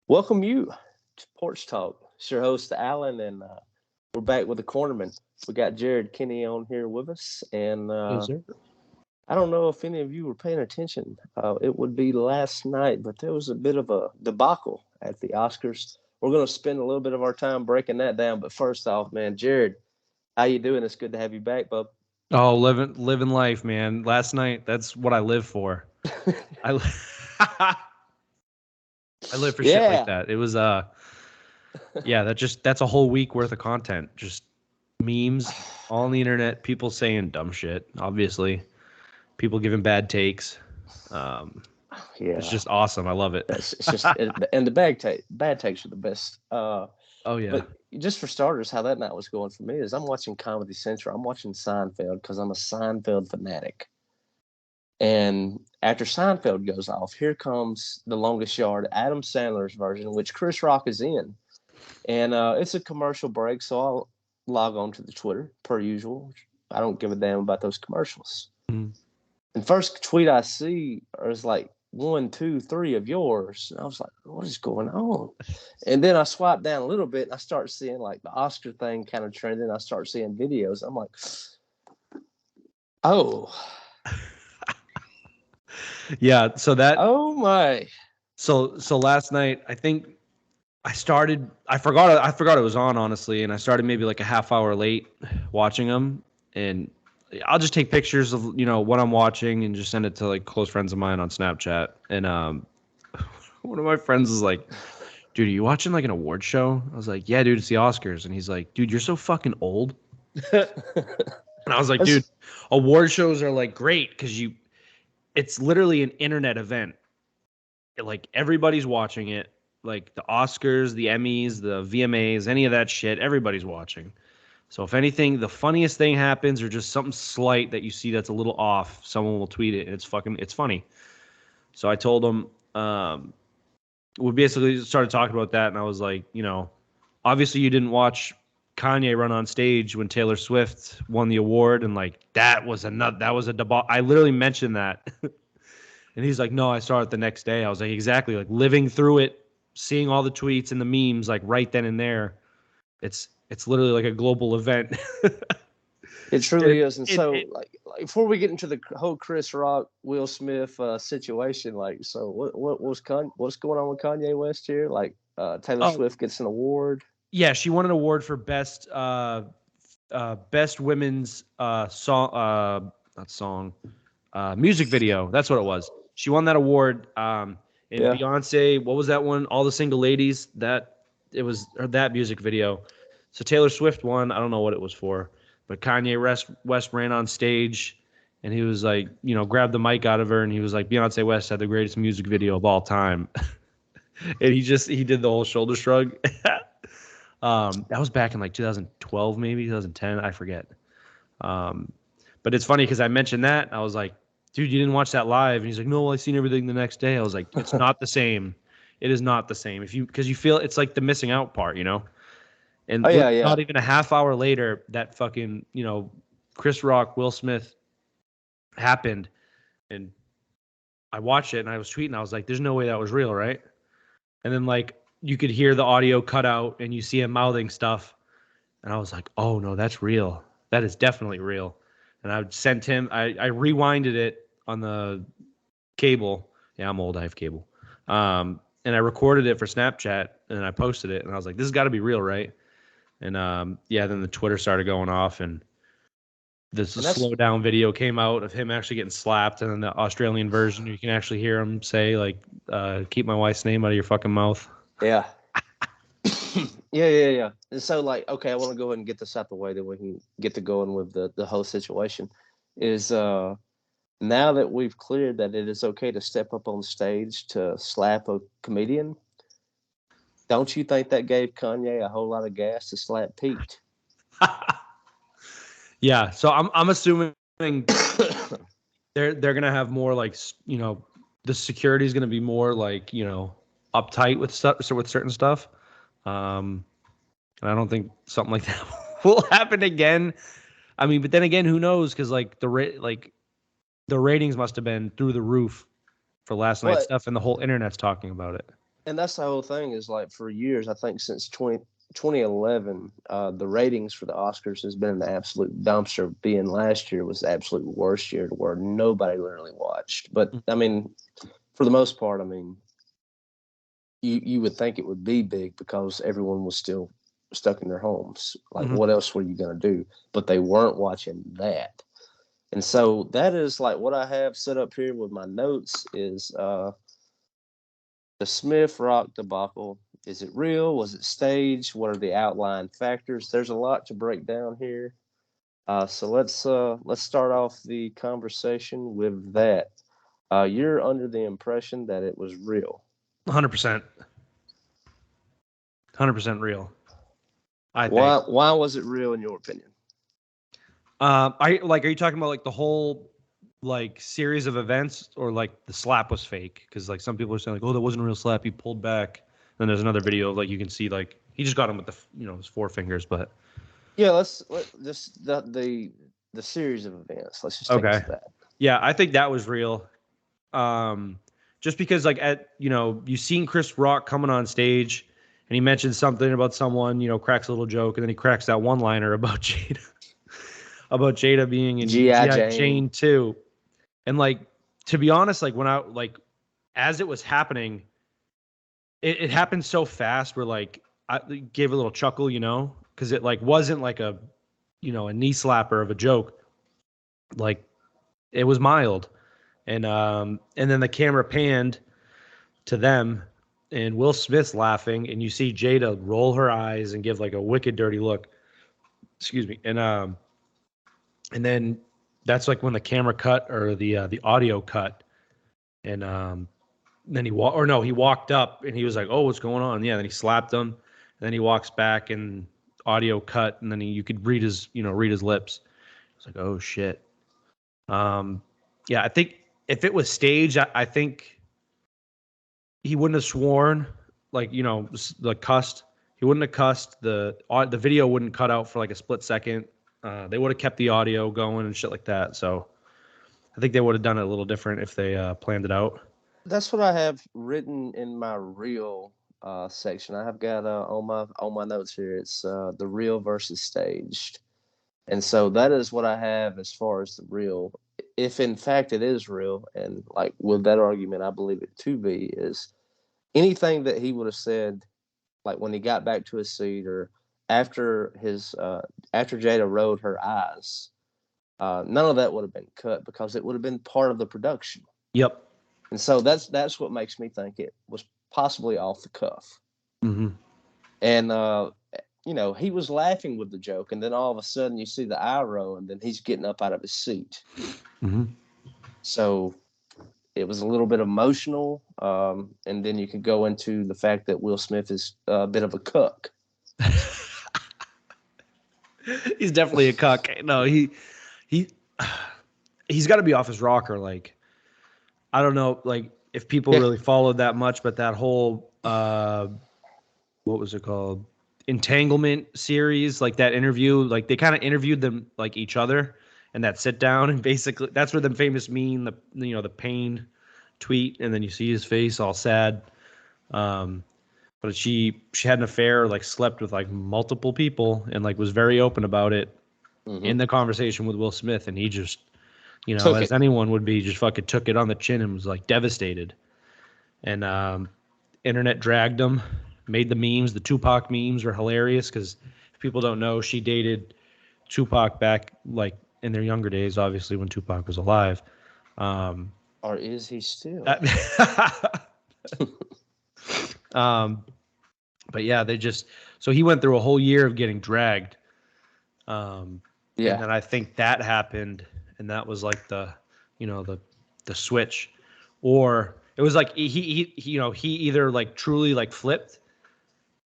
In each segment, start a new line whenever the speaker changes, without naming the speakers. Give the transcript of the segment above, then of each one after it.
Welcome you to Porch Talk. It's your host, Alan, and we're back with the cornerman. We got Jared Kenney on here with us, and
Yes, sir.
I don't know if any of you were paying attention. It would be last night, but there was a bit of a debacle at the Oscars. We're going to spend a little bit of our time breaking that down, but first off, man, Jared, how you doing? It's good to have you back, bub.
Oh, living life, man. Last night, that's what I live for. I li- I live for shit like
Yeah.
that. It was yeah, that's a whole week worth of content. Just memes all on the internet, people saying dumb shit, obviously. People giving bad takes. It's
Yeah.
just awesome. I love it.
It's just and the bad takes are the best.
Oh yeah.
But just for starters, how that night was going for me is I'm watching Comedy Central. I'm watching Seinfeld because I'm a Seinfeld fanatic. And after Seinfeld goes off, here comes The Longest Yard, Adam Sandler's version, which Chris Rock is in. And it's a commercial break, so I'll log on to the Twitter per usual. I don't give a damn about those commercials.
Mhm.
And first tweet I see is like 1, 2, 3 of yours. And I was like, what is going on? And then I swipe down a little bit and I start seeing like the Oscar thing kind of trending. I start seeing videos. I'm like, oh.
Yeah,
Oh my.
so last night, I think I forgot it was on, honestly, and I started maybe like a half hour late watching them, and I'll just take pictures of what I'm watching and just send it to like close friends of mine on Snapchat. And one of my friends is like, "Dude, are you watching like an award show?" I was like, "Yeah, dude, it's the Oscars." And he's like, "Dude, you're so fucking old." And I was like, "Dude, award shows are like great because it's literally an internet event. Like everybody's watching it. Like the Oscars, the Emmys, the VMAs, any of that shit, everybody's watching. So if anything, the funniest thing happens or just something slight that you see that's a little off, someone will tweet it and it's funny. So I told him, we basically started talking about that, and I was like, obviously you didn't watch Kanye run on stage when Taylor Swift won the award, and like that was a debacle. I literally mentioned that. And he's like, no, I saw it the next day. I was like, exactly, like living through it, seeing all the tweets and the memes, like right then and there. It's literally like a global event.
It truly is. And
It,
so,
it,
like before we get into the whole Chris Rock, Will Smith situation, like, so what's going on with Kanye West here? Like, Taylor
oh
Swift gets an award.
yeah, she won an award for best women's song, not song, music video. That's what it was. She won that award. And
Yeah.
Beyonce, what was that one? All the Single Ladies. That music video. So Taylor Swift won. I don't know what it was for, but Kanye West ran on stage, and he was like, grabbed the mic out of her, and he was like, Beyonce West had the greatest music video of all time, and he did the whole shoulder shrug. That was back in like 2012, maybe 2010. I forget. Um, but it's funny because I mentioned that. I was like, dude, you didn't watch that live. And he's like, no, I seen everything the next day. I was like, it's not the same. It is not the same. Because you feel it's like the missing out part, And
Oh yeah, yeah.
not even a half hour later, that fucking, Chris Rock, Will Smith happened. And I watched it and I was tweeting. I was like, there's no way that was real, right? And then like you could hear the audio cut out and you see him mouthing stuff. And I was like, oh no, that's real. That is definitely real. And I sent him, I rewinded it on the cable. Yeah, I'm old. I have cable. And I recorded it for Snapchat and I posted it. And I was like, this has got to be real, right? And yeah, then the Twitter started going off and this slow down video came out of him actually getting slapped. And then the Australian version, you can actually hear him say, like, keep my wife's name out of your fucking mouth.
Yeah. Yeah. And so, like, okay, I want to go ahead and get this out the way that we can get to going with the whole situation. Is now that we've cleared that it is okay to step up on stage to slap a comedian, don't you think that gave Kanye a whole lot of gas to slap Pete?
Yeah, so I'm assuming they're gonna have more like the security is gonna be more like uptight with stuff with certain stuff. And I don't think something like that will happen again. I mean, but then again, who knows? Because like the ratings must have been through the roof for last night's stuff, and the whole internet's talking about it.
And that's the whole thing is like for years, I think since 2011, the ratings for the Oscars has been an absolute dumpster. Being last year was the absolute worst year to where nobody literally watched. But I mean, for the most part, I mean, you would think it would be big because everyone was still stuck in their homes. Like, what else were you going to do? But they weren't watching that. And so that is like what I have set up here with my notes is the Smith Rock debacle. Is it real? Was it staged? What are the outlying factors? There's a lot to break down here. So let's start off the conversation with that. You're under the impression that it was real.
100%. 100% real. I think.
Why was it real in your opinion?
Are you talking about like the whole like series of events, or like the slap was fake? Because like some people are saying like, oh, that wasn't a real slap, he pulled back. Then there's another video like you can see like he just got him with the his four fingers. But
yeah, let's just the series of events. Let's just take it to that.
Yeah, I think that was real. Just because like you've seen Chris Rock coming on stage and he mentions something about someone, cracks a little joke, and then he cracks that one liner about Jada. About Jada being in G.I. Jane 2. And like, to be honest, like when as it was happening, it happened so fast where like I gave a little chuckle, because it like wasn't like a knee slapper of a joke. Like it was mild. And then the camera panned to them and Will Smith's laughing, and you see Jada roll her eyes and give like a wicked dirty look. Excuse me. And then that's like when the camera cut or the audio cut, and then he walked up and he was like, "Oh, what's going on?" Yeah, then he slapped him, and then he walks back and audio cut, and then you could read his lips. It's like, "Oh shit." Yeah, I think if it was staged, I think he wouldn't have sworn, like cussed. He wouldn't have cussed. The video wouldn't cut out for like a split second. They would have kept the audio going and shit like that. So I think they would have done it a little different if they planned it out.
That's what I have written in my real section. I have got on my notes here. It's the real versus staged, and so that is what I have as far as the real. If in fact it is real, and like with that argument, I believe it to be, is anything that he would have said, like when he got back to his seat or after after Jada rolled her eyes, none of that would have been cut because it would have been part of the production.
Yep.
And so that's what makes me think it was possibly off the cuff.
Mm-hmm.
And he was laughing with the joke, and then all of a sudden you see the eye roll, and then he's getting up out of his seat.
Mm-hmm.
So it was a little bit emotional, and then you could go into the fact that Will Smith is a bit of a cuck.
He's definitely a cuck. No, he's got to be off his rocker. Like, I don't know, like if people really followed that much, but that whole what was it called? Entanglement series, like that interview, like they kind of interviewed them like each other and that sit down, and basically that's where the famous meme, the pain tweet, and then you see his face all sad. But she had an affair, like slept with like multiple people, and like was very open about it in the conversation with Will Smith, and he just, as anyone would be, just fucking took it on the chin and was like devastated. And internet dragged him, made the memes. The Tupac memes were hilarious because if people don't know, she dated Tupac back like in their younger days, obviously when Tupac was alive.
Or is he still?
But yeah, so he went through a whole year of getting dragged. And then I think that happened, and that was like the switch, or it was like he either like truly like flipped,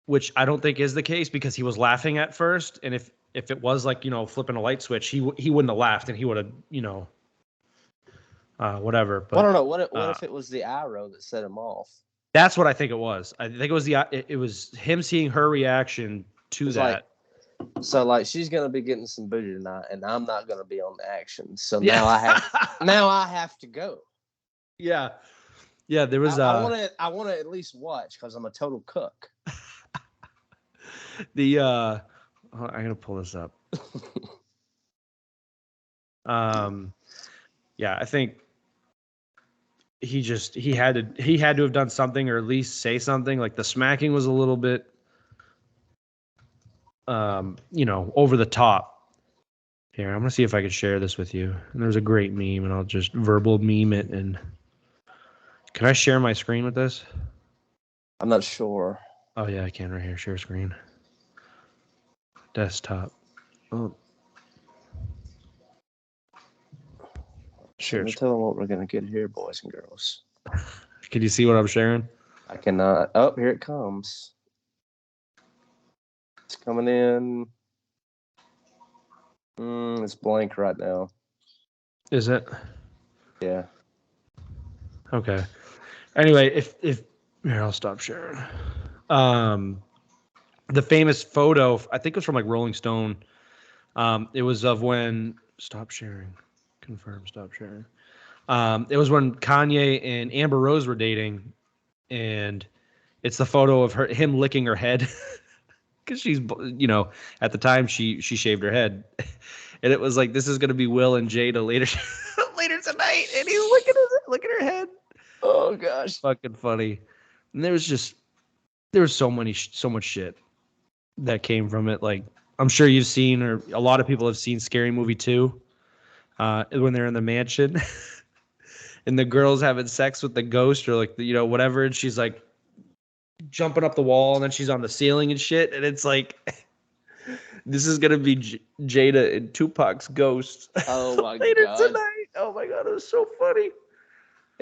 which I don't think is the case because he was laughing at first, and if it was like flipping a light switch, he wouldn't have laughed and he would have whatever. But
I don't know. What if it was the eye roll that set him off?
That's what I think it was. I think it was it was him seeing her reaction to that.
So like she's gonna be getting some booty tonight, and I'm not gonna be on the action. So now I have to go.
Yeah, Yeah, there was
I want to at least watch because I'm a total cook.
I'm gonna pull this up. Yeah, I think he had to have done something or at least say something. Like the smacking was a little bit over the top. Here, I'm gonna see if I could share this with you. And there's a great meme, and I'll just verbal meme it. And can I share my screen with this?
I'm not sure.
Oh yeah, I can right here. Share screen. Desktop. Oh.
Let me tell them what we're gonna get here, boys and girls.
Can you see what I'm sharing?
I cannot. Oh, here it comes. It's coming in. It's blank right now.
Is it?
Yeah.
Okay. Anyway, if here, I'll stop sharing. The famous photo, I think it was from like Rolling Stone. It was of when stop sharing, confirm, stop sharing. It was when Kanye and Amber Rose were dating, and it's the photo of him licking her head because she's, at the time she shaved her head, and it was like this is gonna be Will and Jada later later tonight, and he's licking her head.
Oh gosh,
fucking funny. And there was so much shit that came from it. Like I'm sure you've seen, or a lot of people have seen Scary Movie 2 when they're in the mansion and the girl's having sex with the ghost or like whatever, and she's like jumping up the wall and then she's on the ceiling and shit, and it's like this is gonna be Jada and Tupac's ghost.
Oh my
later
god!
Tonight. Oh my god, it was so funny.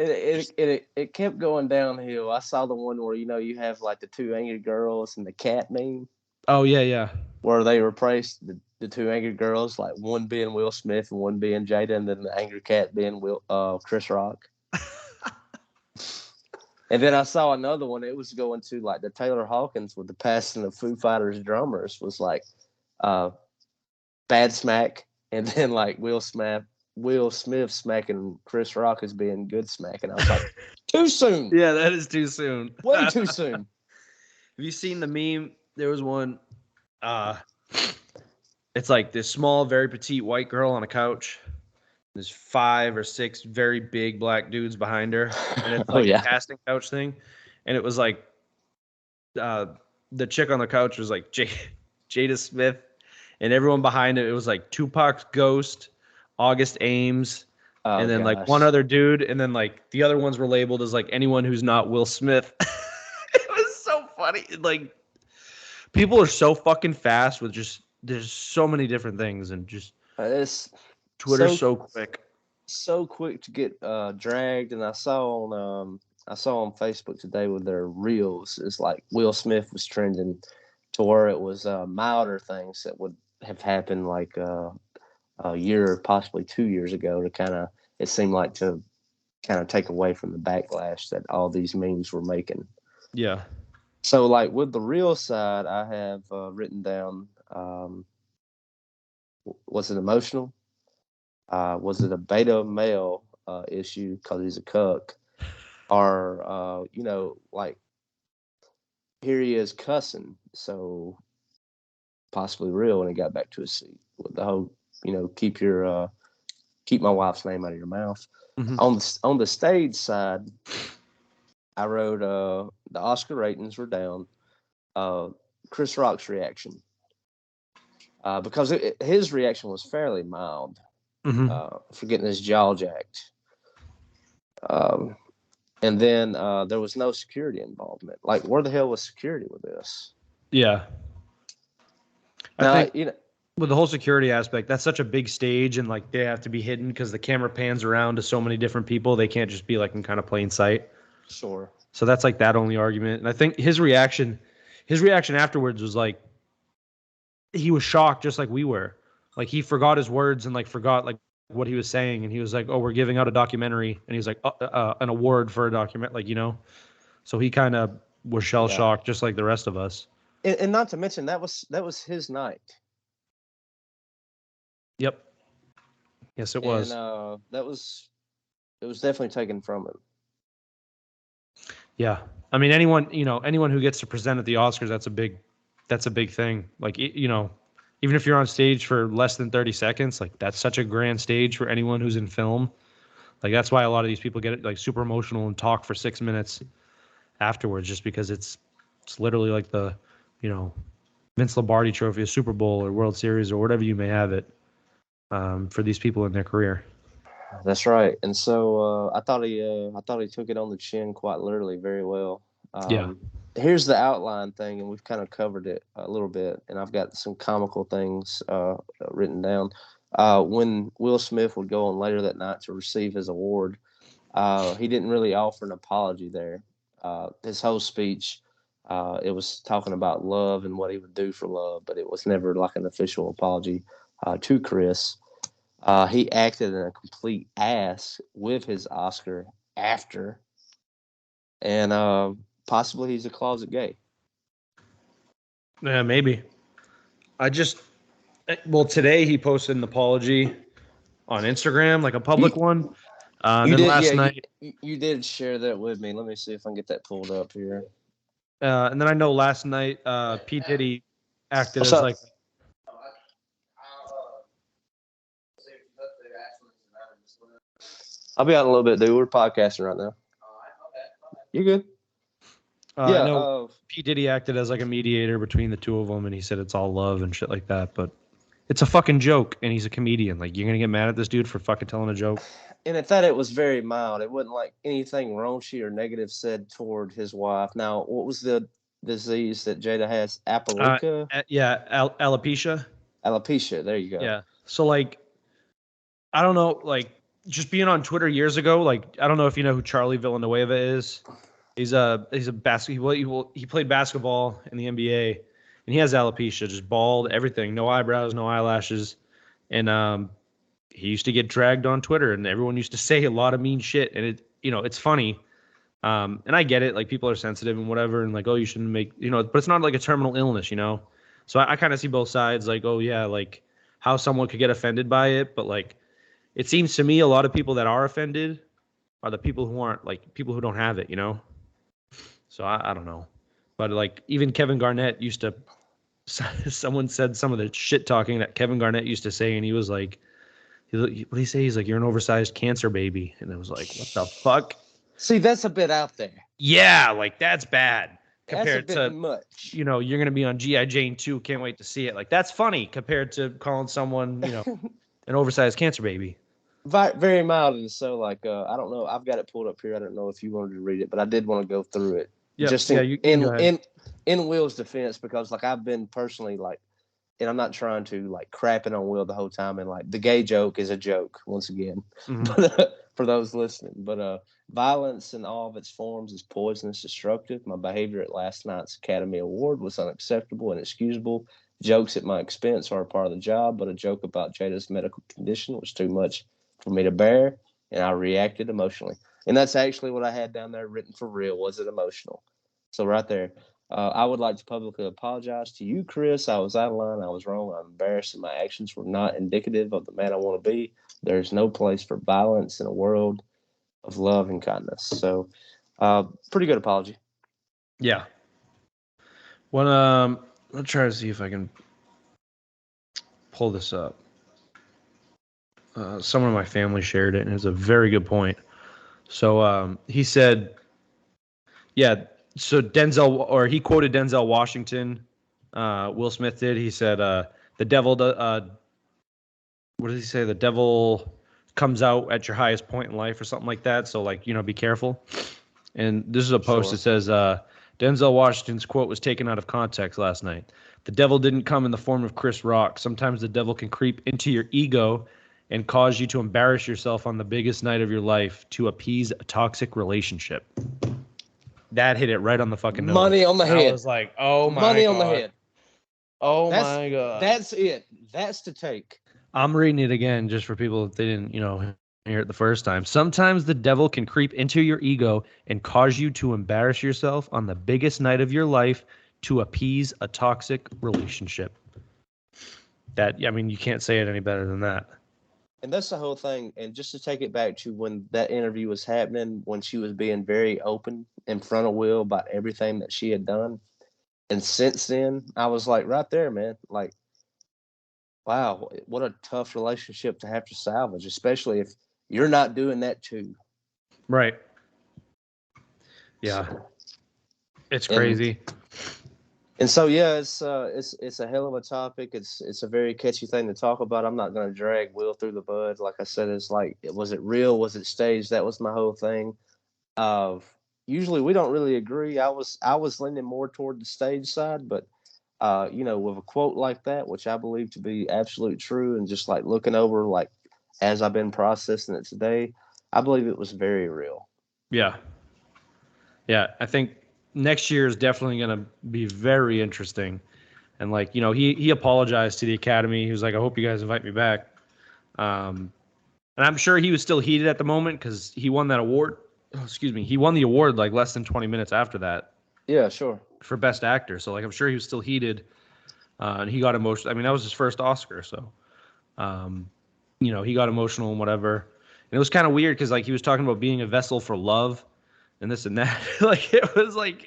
It kept going downhill. I saw the one where you have like the two angry girls and the cat meme.
Oh yeah.
Where they replaced the two angry girls, like one being Will Smith and one being Jada, and then the angry cat being Chris Rock. And then I saw another one. It was going to like the Taylor Hawkins with the passing of Foo Fighters drummers was like bad smack, and then like Will Smith smacking Chris Rock as being good smack, and I was like, too soon.
Yeah, that is too soon.
Way too soon.
Have you seen the meme? There was one. It's like this small, very petite white girl on a couch. There's 5 or 6 very big black dudes behind her, and it's like a casting couch thing. And it was like the chick on the couch was like Jada Smith, and everyone behind it was like Tupac's ghost, August Ames, and then like one other dude, and then like the other ones were labeled as like anyone who's not Will Smith. It was so funny. Like people are so fucking fast with just there's so many different things, and just Twitter's so quick.
So quick to get dragged. And I saw on Facebook today with their reels, it's like Will Smith was trending to where it was milder things that would have happened like a year, possibly 2 years ago, to it seemed like to kind of take away from the backlash that all these memes were making.
Yeah.
So like with the real side, I have written down, was it emotional? Was it a beta male issue because he's a cuck? Or, like, here he is cussing, so possibly real when he got back to his seat. With the whole, keep my wife's name out of your mouth. Mm-hmm. On the stage side, I wrote the Oscar ratings were down. Chris Rock's reaction. Because his reaction was fairly mild. For getting his jaw jacked. And then there was no security involvement. Like, where the hell was security with this?
Yeah. I think with the whole security aspect, that's such a big stage, and like they have to be hidden because the camera pans around to so many different people. They can't just be like in kind of plain sight.
Sure.
So that's like that only argument. And I think his reaction afterwards was like he was shocked, just like we were. Like he forgot his words and like forgot like what he was saying, and he was like, "Oh, we're giving out a documentary," and he was like, "An award for a document," like So he kind of was shell shocked, just like the rest of us.
And not to mention that was his night.
Yep. Yes, it was.
And it was definitely taken from him.
Yeah. I mean, anyone who gets to present at the Oscars, that's a big thing. Like, even if you're on stage for less than 30 seconds, like that's such a grand stage for anyone who's in film. Like that's why a lot of these people get like super emotional and talk for 6 minutes afterwards, just because it's literally like the, you know, Vince Lombardi Trophy, a Super Bowl or World Series or whatever you may have it, for these people in their career.
That's right. And so I thought he took it on the chin quite literally very well.
Yeah.
Here's the outline thing, and we've kind of covered it a little bit. And I've got some comical things written down. When Will Smith would go on later that night to receive his award, he didn't really offer an apology there. His whole speech, it was talking about love and what he would do for love, but it was never like an official apology to Chris. He acted in a complete ass with his Oscar after, and possibly he's a closet gay.
Yeah, maybe. I just well today he posted an apology on Instagram, like a public
You,
one. And
you
then
did,
last
yeah,
night,
you did share that with me. Let me see if I can get that pulled up here.
and then I know last night, P Diddy acted
What's
as
up?
like,
I'll be out in a little bit, dude. We're podcasting right now. You good?
I
Yeah.
know P Diddy acted as like a mediator between the two of them, and he said it's all love and shit like that. But it's a fucking joke, and he's a comedian. Like, you're gonna get mad at this dude for fucking telling a joke?
And I thought it was very mild. It wasn't like anything raunchy or negative said toward his wife. Now, what was the disease that Jada has? Aparica?
Yeah, alopecia.
Alopecia. There you go.
Yeah. So like, I don't know, like just being on Twitter years ago, like I don't know if you know who Charlie Villanueva is. He's a basketball. He played basketball in the NBA, and he has alopecia, just bald, everything, no eyebrows, no eyelashes, and he used to get dragged on Twitter, and everyone used to say a lot of mean shit, and it's funny. And I get it, like people are sensitive and whatever, and like, oh, you shouldn't make, but it's not like a terminal illness, So I kind of see both sides, like, oh yeah, like how someone could get offended by it, but like it seems to me a lot of people that are offended are the people who aren't, like people who don't have it. So I don't know, but like even Kevin Garnett used to. Someone said some of the shit talking that Kevin Garnett used to say, and he was like, what did he say? He's like, you're an oversized cancer baby, and it was like, what the fuck?
See, that's a bit out there.
Yeah, like that's bad
That's a
compared
bit
to
much.
you're gonna be on GI Jane 2. Can't wait to see it. Like that's funny compared to calling someone an oversized cancer baby.
Very mild, and so like I don't know. I've got it pulled up here. I don't know if you wanted to read it, but I did want to go through it.
Yep.
Just
Yeah, you can go ahead.
in Will's defense, because like I've been personally like, and I'm not trying to like crapping on Will the whole time, and like the gay joke is a joke once again, but for those listening. But violence in all of its forms is poisonous, destructive. My behavior at last night's Academy Award was unacceptable and inexcusable. Jokes at my expense are a part of the job, but a joke about Jada's medical condition was too much for me to bear, and I reacted emotionally. And that's actually what I had down there written for real. Was it emotional? So right there. I would like to publicly apologize to you, Chris. I was out of line. I was wrong. I'm embarrassed, and my actions were not indicative of the man I want to be. There's no place for violence in a world of love and kindness. So, pretty good apology.
Yeah. Well, let's try to see if I can pull this up. Someone in my family shared it, and it's a very good point. So he said, yeah. So he quoted Denzel Washington. Will Smith did. He said, "The devil." What did he say? The devil comes out at your highest point in life, or something like that. So, like, be careful. And this is a post that says, Denzel Washington's quote was taken out of context last night. The devil didn't come in the form of Chris Rock. Sometimes the devil can creep into your ego and cause you to embarrass yourself on the biggest night of your life to appease a toxic relationship. That hit it right on the fucking nose.
Money on the head.
I was like, oh my
Money
God.
on the head.
Oh my God.
That's it. That's the take.
I'm reading it again just for people if they didn't, hear it the first time. Sometimes the devil can creep into your ego and cause you to embarrass yourself on the biggest night of your life to appease a toxic relationship. You can't say it any better than that.
And that's the whole thing. And just to take it back to when that interview was happening, when she was being very open in front of Will about everything that she had done. And since then, I was like, right there, man. Like, wow, what a tough relationship to have to salvage, especially if you're not doing that too.
Right. Yeah.
So,
It's
and
crazy.
and so yeah, it's a hell of a topic. It's a very catchy thing to talk about. I'm not going to drag Will through the bud. Like I said, it's like, was it real? Was it staged? That was my whole thing. Of Usually we don't really agree. I was leaning more toward the stage side, but with a quote like that, which I believe to be absolute true, and just like looking over, like as I've been processing it today, I believe it was very real.
Yeah. Yeah. I think next year is definitely going to be very interesting. And like, he apologized to the Academy. He was like, I hope you guys invite me back. And I'm sure he was still heated at the moment because he won that award. Oh, excuse me. He won the award like less than 20 minutes after that
Yeah, sure.
for Best Actor. So like, I'm sure he was still heated, and he got emotional. I mean, that was his first Oscar, so he got emotional and whatever. And it was kind of weird because like he was talking about being a vessel for love and this and that. Like it was like,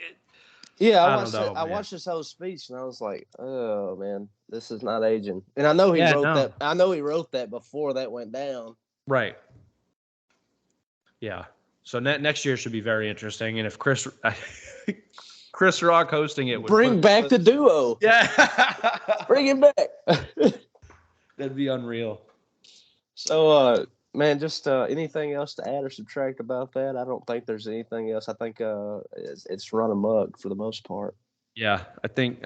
Yeah,
I don't know,
I
man.
watched this whole speech and I was like, oh man, this is not aging. And I know he
Yeah,
wrote
no,
that. I know he wrote that before that went down.
right, yeah. So next year should be very interesting. And if Chris Rock hosting it would
Bring back the duo.
yeah,
Bring it back.
that'd be unreal.
So, man, just anything else to add or subtract about that? I don't think there's anything else. I think it's run amok for the most part.
Yeah, I think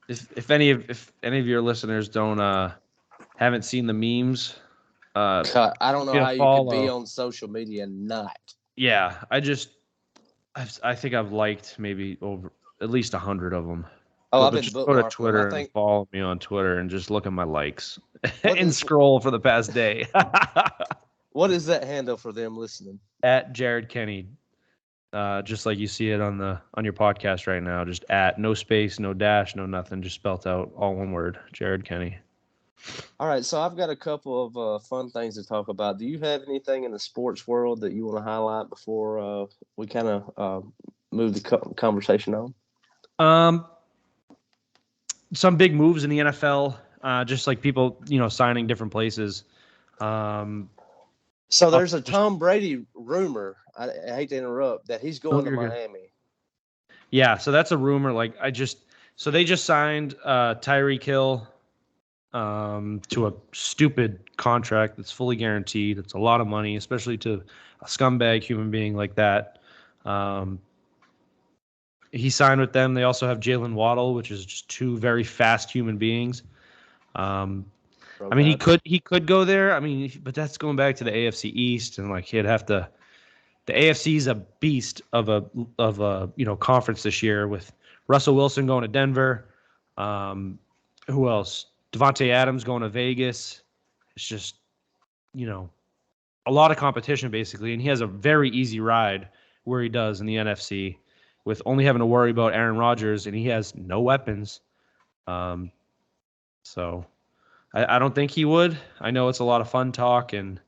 if any of your listeners don't haven't seen the memes,
God, I don't
give
know
me a
how you could be
follow.
on social media and not.
Yeah, I think I've liked maybe over at least 100 of them.
Oh, I've been
Just go to
bookmarking them. I
Twitter and
think
follow me on Twitter and just look at my likes
what
and
is
scroll for the past day.
what is that handle for them listening?
At Jared Kenney, just like you see it on your podcast right now. Just at no space, no dash, no nothing, just spelt out all one word. Jared Kenney.
All right, so I've got a couple of fun things to talk about. Do you have anything in the sports world that you want to highlight before we kind of move the conversation on?
Um, some big moves in the NFL. Just like people, signing different places. Um,
So
I'll
there's a
just
Tom Brady rumor. I hate to interrupt that he's
no,
going to
you're good.
Miami.
Yeah, so that's a rumor. So they just signed Tyreek Hill to a stupid contract that's fully guaranteed. It's a lot of money, especially to a scumbag human being like that. Um, he signed with them. They also have Jalen Waddle, which is just two very fast human beings. Um,
Bro
I mean, he
God.
could go there. I mean, but that's going back to the AFC East, and like he'd have to. The AFC is a beast of a conference this year with Russell Wilson going to Denver. Who else? Devontae Adams going to Vegas. It's just you know a lot of competition basically, and he has a very easy ride where he does in the NFC with only having to worry about Aaron Rodgers, and he has no weapons. Um, so I don't think he would. I know it's a lot of fun talk and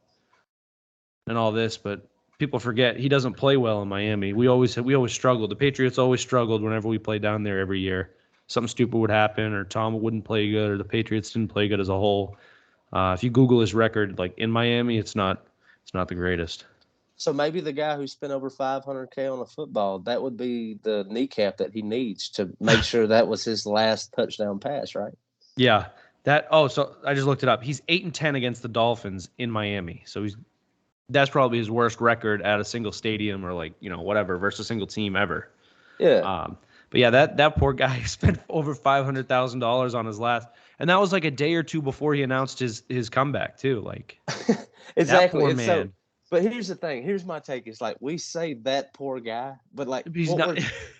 all this, but people forget he doesn't play well in Miami. We always struggled. The Patriots always struggled whenever we played down there every year. Something stupid would happen, or Tom wouldn't play good, or the Patriots didn't play good as a whole. If you Google his record, like in Miami, it's not the greatest.
So maybe the guy who spent over 500K on a football, that would be the kneecap that he needs to make sure that was his last touchdown pass, right?
Yeah, that. Oh, so I just looked it up. He's 8-10 against the Dolphins in Miami. So that's probably his worst record at a single stadium or whatever versus a single team ever.
Yeah.
But yeah, that poor guy spent over $500,000 on his last, and that was like a day or two before he announced his comeback too. Like that
Exactly.
poor
And so,
man.
but here's the thing. Here's my take. It's like we say that poor guy, but like
He's not.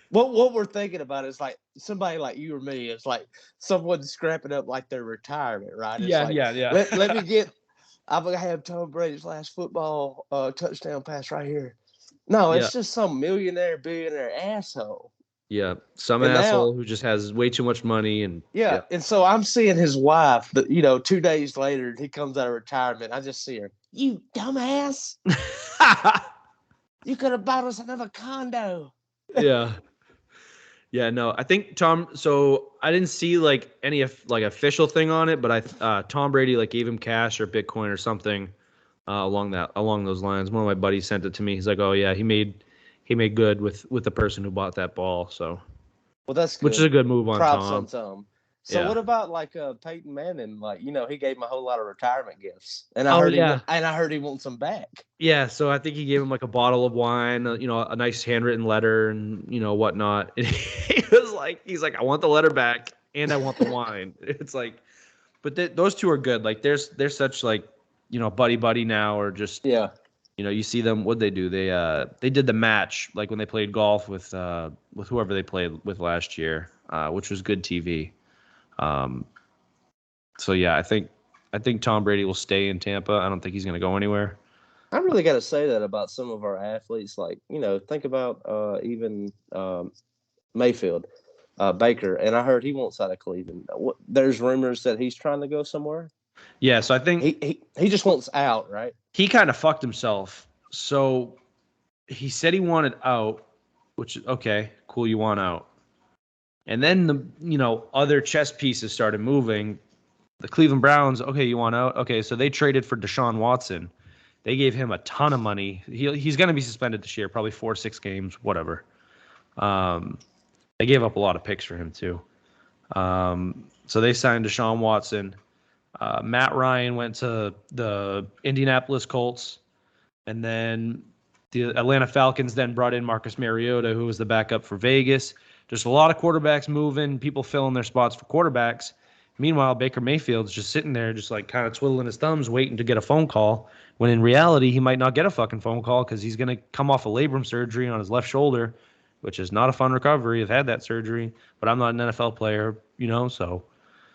what we're thinking about is like somebody like you or me. It's like someone scrapping up like their retirement, right? It's
Yeah,
like
yeah, yeah.
let me get. I'm gonna have Tom Brady's last football touchdown pass right here. No,
Yeah,
it's just some millionaire, billionaire asshole.
Yeah, some
And now,
asshole who just has way too much money and
yeah. And so I'm seeing his wife, 2 days later, he comes out of retirement. I just see her, you dumbass. You could have bought us another condo.
yeah. Yeah, no, I think Tom. So I didn't see like any like official thing on it, but Tom Brady like gave him cash or Bitcoin or something along those lines. One of my buddies sent it to me. He's like, oh yeah, he made good with the person who bought that ball. So
Well, that's
which is
good.
a good move on
Props on
Tom.
Tom. So
Yeah.
what about like Peyton Manning? Like, he gave him a whole lot of retirement gifts, and
Oh yeah.
I heard he wants them back.
Yeah, so I think he gave him like a bottle of wine, a nice handwritten letter and whatnot. And he's like, I want the letter back and I want the wine. It's like, but those two are good. Like, they're such like, buddy buddy now, or just
Yeah.
you see them. What they do? They did the match like when they played golf with whoever they played with last year, which was good TV. So yeah, I think Tom Brady will stay in Tampa. I don't think he's going to go anywhere.
I really got to say that about some of our athletes. Like, think about even Mayfield, Baker, and I heard he wants out of Cleveland. There's rumors that he's trying to go somewhere.
Yeah, so I think
He just wants out, right?
he kind of fucked himself. So he said he wanted out, which is okay, cool, you want out. And then the other chess pieces started moving. The Cleveland Browns, okay, you want out? Okay, so they traded for Deshaun Watson. They gave him a ton of money. He's going to be suspended this year, probably 4-6 games, whatever. They gave up a lot of picks for him too. So they signed Deshaun Watson. Matt Ryan went to the Indianapolis Colts, and then the Atlanta Falcons then brought in Marcus Mariota, who was the backup for Vegas. Just a lot of quarterbacks moving, people filling their spots for quarterbacks. Meanwhile, Baker Mayfield's just sitting there, just like kind of twiddling his thumbs, waiting to get a phone call. When in reality, he might not get a fucking phone call because he's going to come off a labrum surgery on his left shoulder, which is not a fun recovery. I've had that surgery, but I'm not an NFL player, so.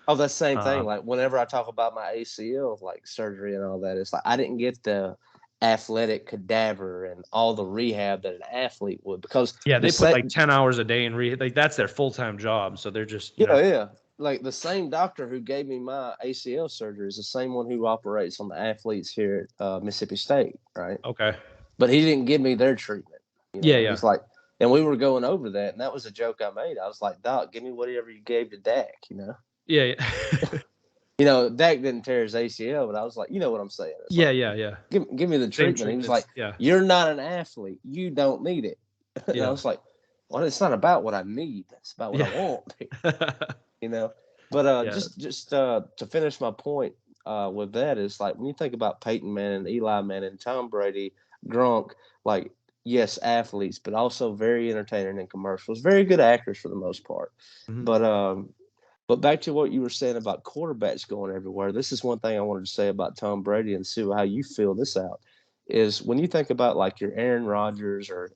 Oh, that's the same thing. Like, whenever I talk about my ACL, like surgery and all that, it's like I didn't get the athletic cadaver and all the rehab that an athlete would, because
yeah, they put like 10 hours a day in rehab. Like, that's their full-time job. So they're just,
yeah. Like, the same doctor who gave me my ACL surgery is the same one who operates on the athletes here at Mississippi State, right?
Okay.
But he didn't give me their treatment.
Yeah.
He's like, and we were going over that, and that was a joke I made. I was like, Doc, give me whatever you gave to Dak,
Yeah.
Dak didn't tear his ACL, but I was like, you know what I'm saying? It's
Yeah.
Give me the treatment. He was like, you're not an athlete. You don't need it. And I was like, well, it's not about what I need. It's about what I want. But just to finish my point with that is, like, when you think about Peyton Manning, Eli Manning, Tom Brady, Gronk, like, yes, athletes, but also very entertaining in commercials, very good actors for the most part. Mm-hmm. But back to what you were saying about quarterbacks going everywhere, this is one thing I wanted to say about Tom Brady and see how you feel this out, is when you think about like your Aaron Rodgers or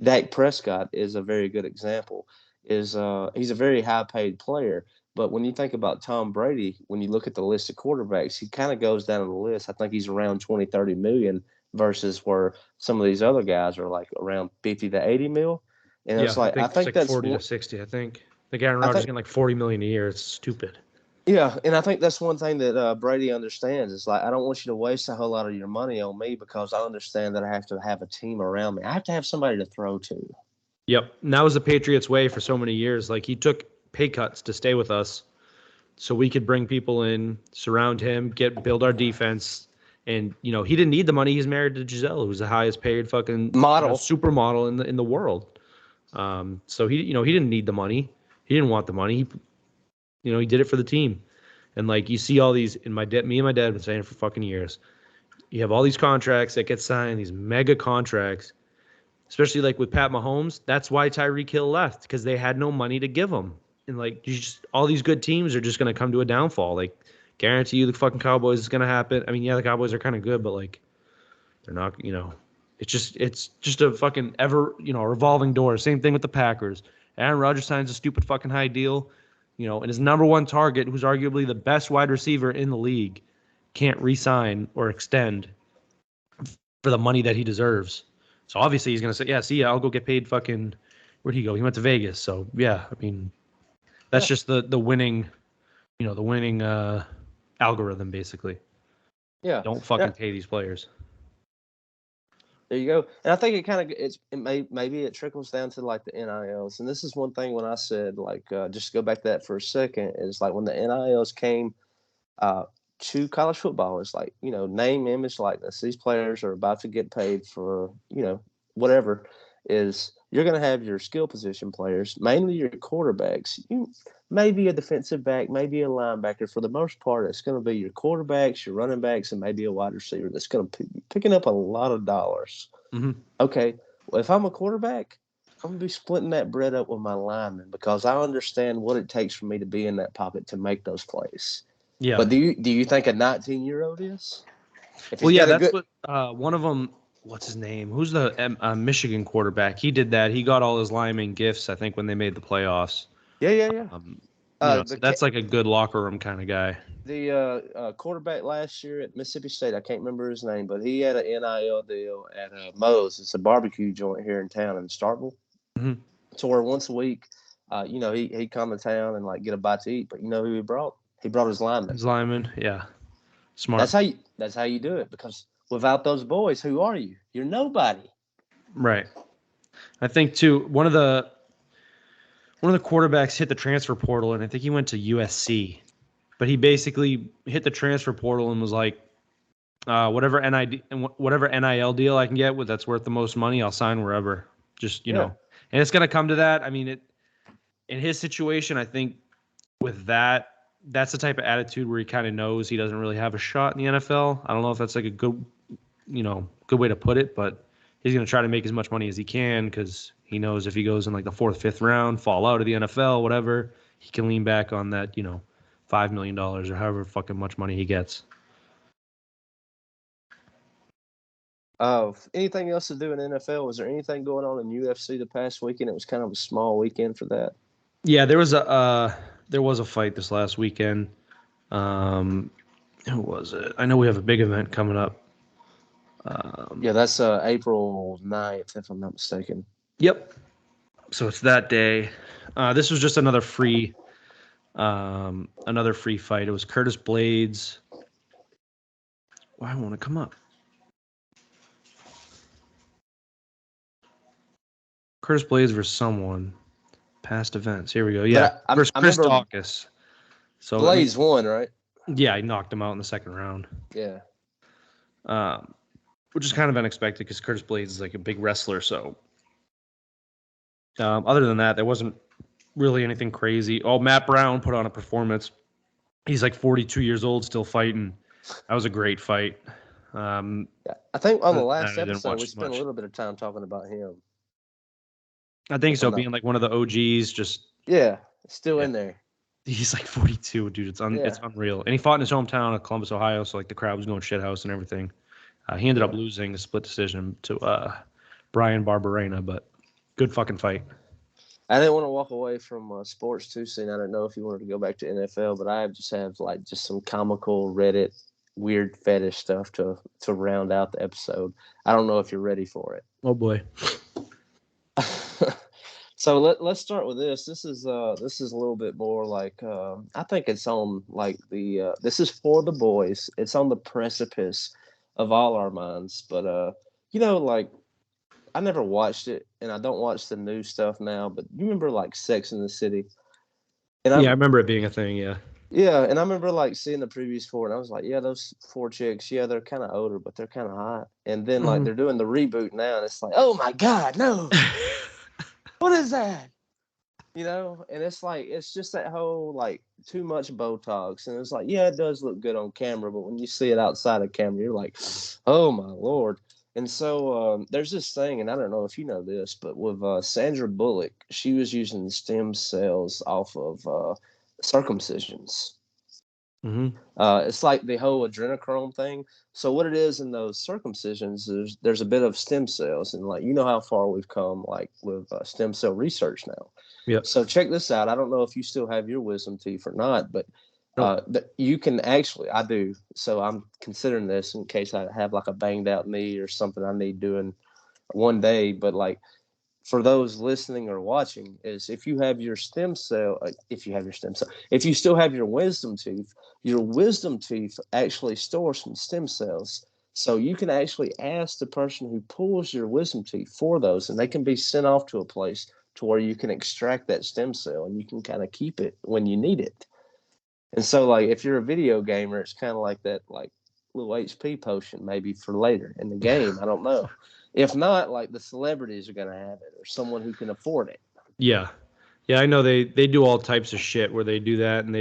Dak Prescott is a very good example, he's a very high-paid player. But when you think about Tom Brady, when you look at the list of quarterbacks, he kind of goes down on the list. I think he's around 20, 30 million versus where some of these other guys are like around 50 to 80 mil. And it's like, I think that's
40 to 60, I think. Like Aaron Rodgers getting like 40 million a year. It's stupid.
Yeah, and I think that's one thing that Brady understands. It's like, I don't want you to waste a whole lot of your money on me because I understand that I have to have a team around me. I have to have somebody to throw to.
Yep. And that was the Patriots' way for so many years. Like, he took pay cuts to stay with us so we could bring people in, surround him, build our defense. And, he didn't need the money. He's married to Giselle, who's the highest paid fucking
model,
supermodel in the world. So he didn't need the money. He didn't want the money. He did it for the team. And like, you see all these, me and my dad have been saying it for fucking years. You have all these contracts that get signed, these mega contracts, especially like with Pat Mahomes. That's why Tyreek Hill left, because they had no money to give him. And like, all these good teams are just going to come to a downfall. Like, guarantee you the fucking Cowboys is going to happen. I mean, yeah, the Cowboys are kind of good, but like, they're not, it's just a fucking revolving door. Same thing with the Packers. Aaron Rodgers signs a stupid fucking high deal, and his number one target, who's arguably the best wide receiver in the league, can't re-sign or extend for the money that he deserves. So obviously he's going to say, yeah, see ya, I'll go get paid fucking Where'd he go? He went to Vegas. So yeah, I mean, that's just the winning, the winning algorithm basically.
Yeah.
Don't fucking pay these players.
There you go. And I think maybe it trickles down to like the NILs. And this is one thing when I said like just go back to that for a second is like when the NILs came to college football, it's like, name, image, likeness. These players are about to get paid for, whatever is you're going to have your skill position players, mainly your quarterbacks. Maybe a defensive back, maybe a linebacker. For the most part, it's going to be your quarterbacks, your running backs, and maybe a wide receiver that's going to be picking up a lot of dollars.
Mm-hmm.
Okay, well, if I'm a quarterback, I'm going to be splitting that bread up with my linemen because I understand what it takes for me to be in that pocket to make those plays.
Yeah.
But do you think a 19-year-old is?
Well, yeah, that's what one of them. What's his name? Who's the Michigan quarterback? He did that. He got all his lineman gifts, I think, when they made the playoffs.
Yeah.
So that's like a good locker room kind of guy.
The quarterback last year at Mississippi State, I can't remember his name, but he had an NIL deal at Moe's. It's a barbecue joint here in town in Starkville.
Mm-hmm.
So where once a week, he'd come to town and like get a bite to eat. But you know who he brought? He brought his linemen.
His linemen, yeah. Smart.
That's how you do it, because without those boys, who are you? You're nobody.
Right. I think too one of the quarterbacks hit the transfer portal, and I think he went to USC. But he basically hit the transfer portal and was like, whatever NIL deal I can get with that's worth the most money, I'll sign wherever. Just know. And it's gonna come to that. I mean, in his situation, I think with that, that's the type of attitude where he kind of knows he doesn't really have a shot in the NFL. I don't know if that's like a good way to put it, but he's going to try to make as much money as he can because he knows if he goes in like the 4th, 5th round, fall out of the NFL, whatever, he can lean back on that, $5 million or however fucking much money he gets.
Anything else to do in NFL? Was there anything going on in UFC the past weekend? It was kind of a small weekend for that.
Yeah, there was a fight this last weekend. Who was it? I know we have a big event coming up.
That's April 9th, if I'm not mistaken.
Yep. So it's that day. This was just another free fight. It was Curtis Blades. Why won't it come up? Curtis Blades versus someone. Past events. Here we go. Yeah, versus Chris Daukaus. So
Blades won, right?
Yeah, he knocked him out in the second round.
Yeah.
Which is kind of unexpected because Curtis Blades is like a big wrestler. So, other than that, there wasn't really anything crazy. Oh, Matt Brown put on a performance. He's like 42 years old, still fighting. That was a great fight.
I think on the last episode we spent a little bit of time talking about him.
I think so, being like one of the OGs, just
still in there.
He's like 42, dude. It's unreal. And he fought in his hometown of Columbus, Ohio, so like the crowd was going shithouse and everything. He ended up losing a split decision to Brian Barberena, but good fucking fight.
I didn't want to walk away from sports too soon. I don't know if you wanted to go back to NFL, but I just have some comical Reddit weird fetish stuff to round out the episode. I don't know if you're ready for it.
Oh boy.
So let's start with this. This is a little bit more like I think it's on like the this is for the boys. It's on the precipice of all our minds, but like I never watched it, and I don't watch the new stuff now. But you remember like Sex in the City? And
I remember it being a thing. Yeah.
Yeah, and I remember like seeing the previews for it, and I was like, yeah, those 4 chicks, they're kind of older, but they're kind of hot. And then like they're doing the reboot now, and it's like, oh my god, no. What is that? And it's like, it's just that whole like too much Botox. And it's like, yeah, it does look good on camera, but when you see it outside of camera, you're like, oh my Lord. And so there's this thing, and I don't know if you know this, but with Sandra Bullock, she was using stem cells off of circumcisions.
Mm-hmm.
It's like the whole adrenochrome thing. So what it is in those circumcisions is there's a bit of stem cells, and like how far we've come like with stem cell research now.
Yeah.
So check this out. I don't know if you still have your wisdom teeth or not, but you can actually. I do. So I'm considering this in case I have like a banged out knee or something I need doing one day. But like for those listening or watching, is if you have your stem cell, if you still have your wisdom teeth actually store some stem cells. So you can actually ask the person who pulls your wisdom teeth for those, and they can be sent off to a place to where you can extract that stem cell and you can kind of keep it when you need it. And so, like, if you're a video gamer, it's kind of like that, like, little HP potion maybe for later in the game. I don't know. If not, like, the celebrities are going to have it or someone who can afford it.
Yeah. Yeah, I know they do all types of shit where they do that, and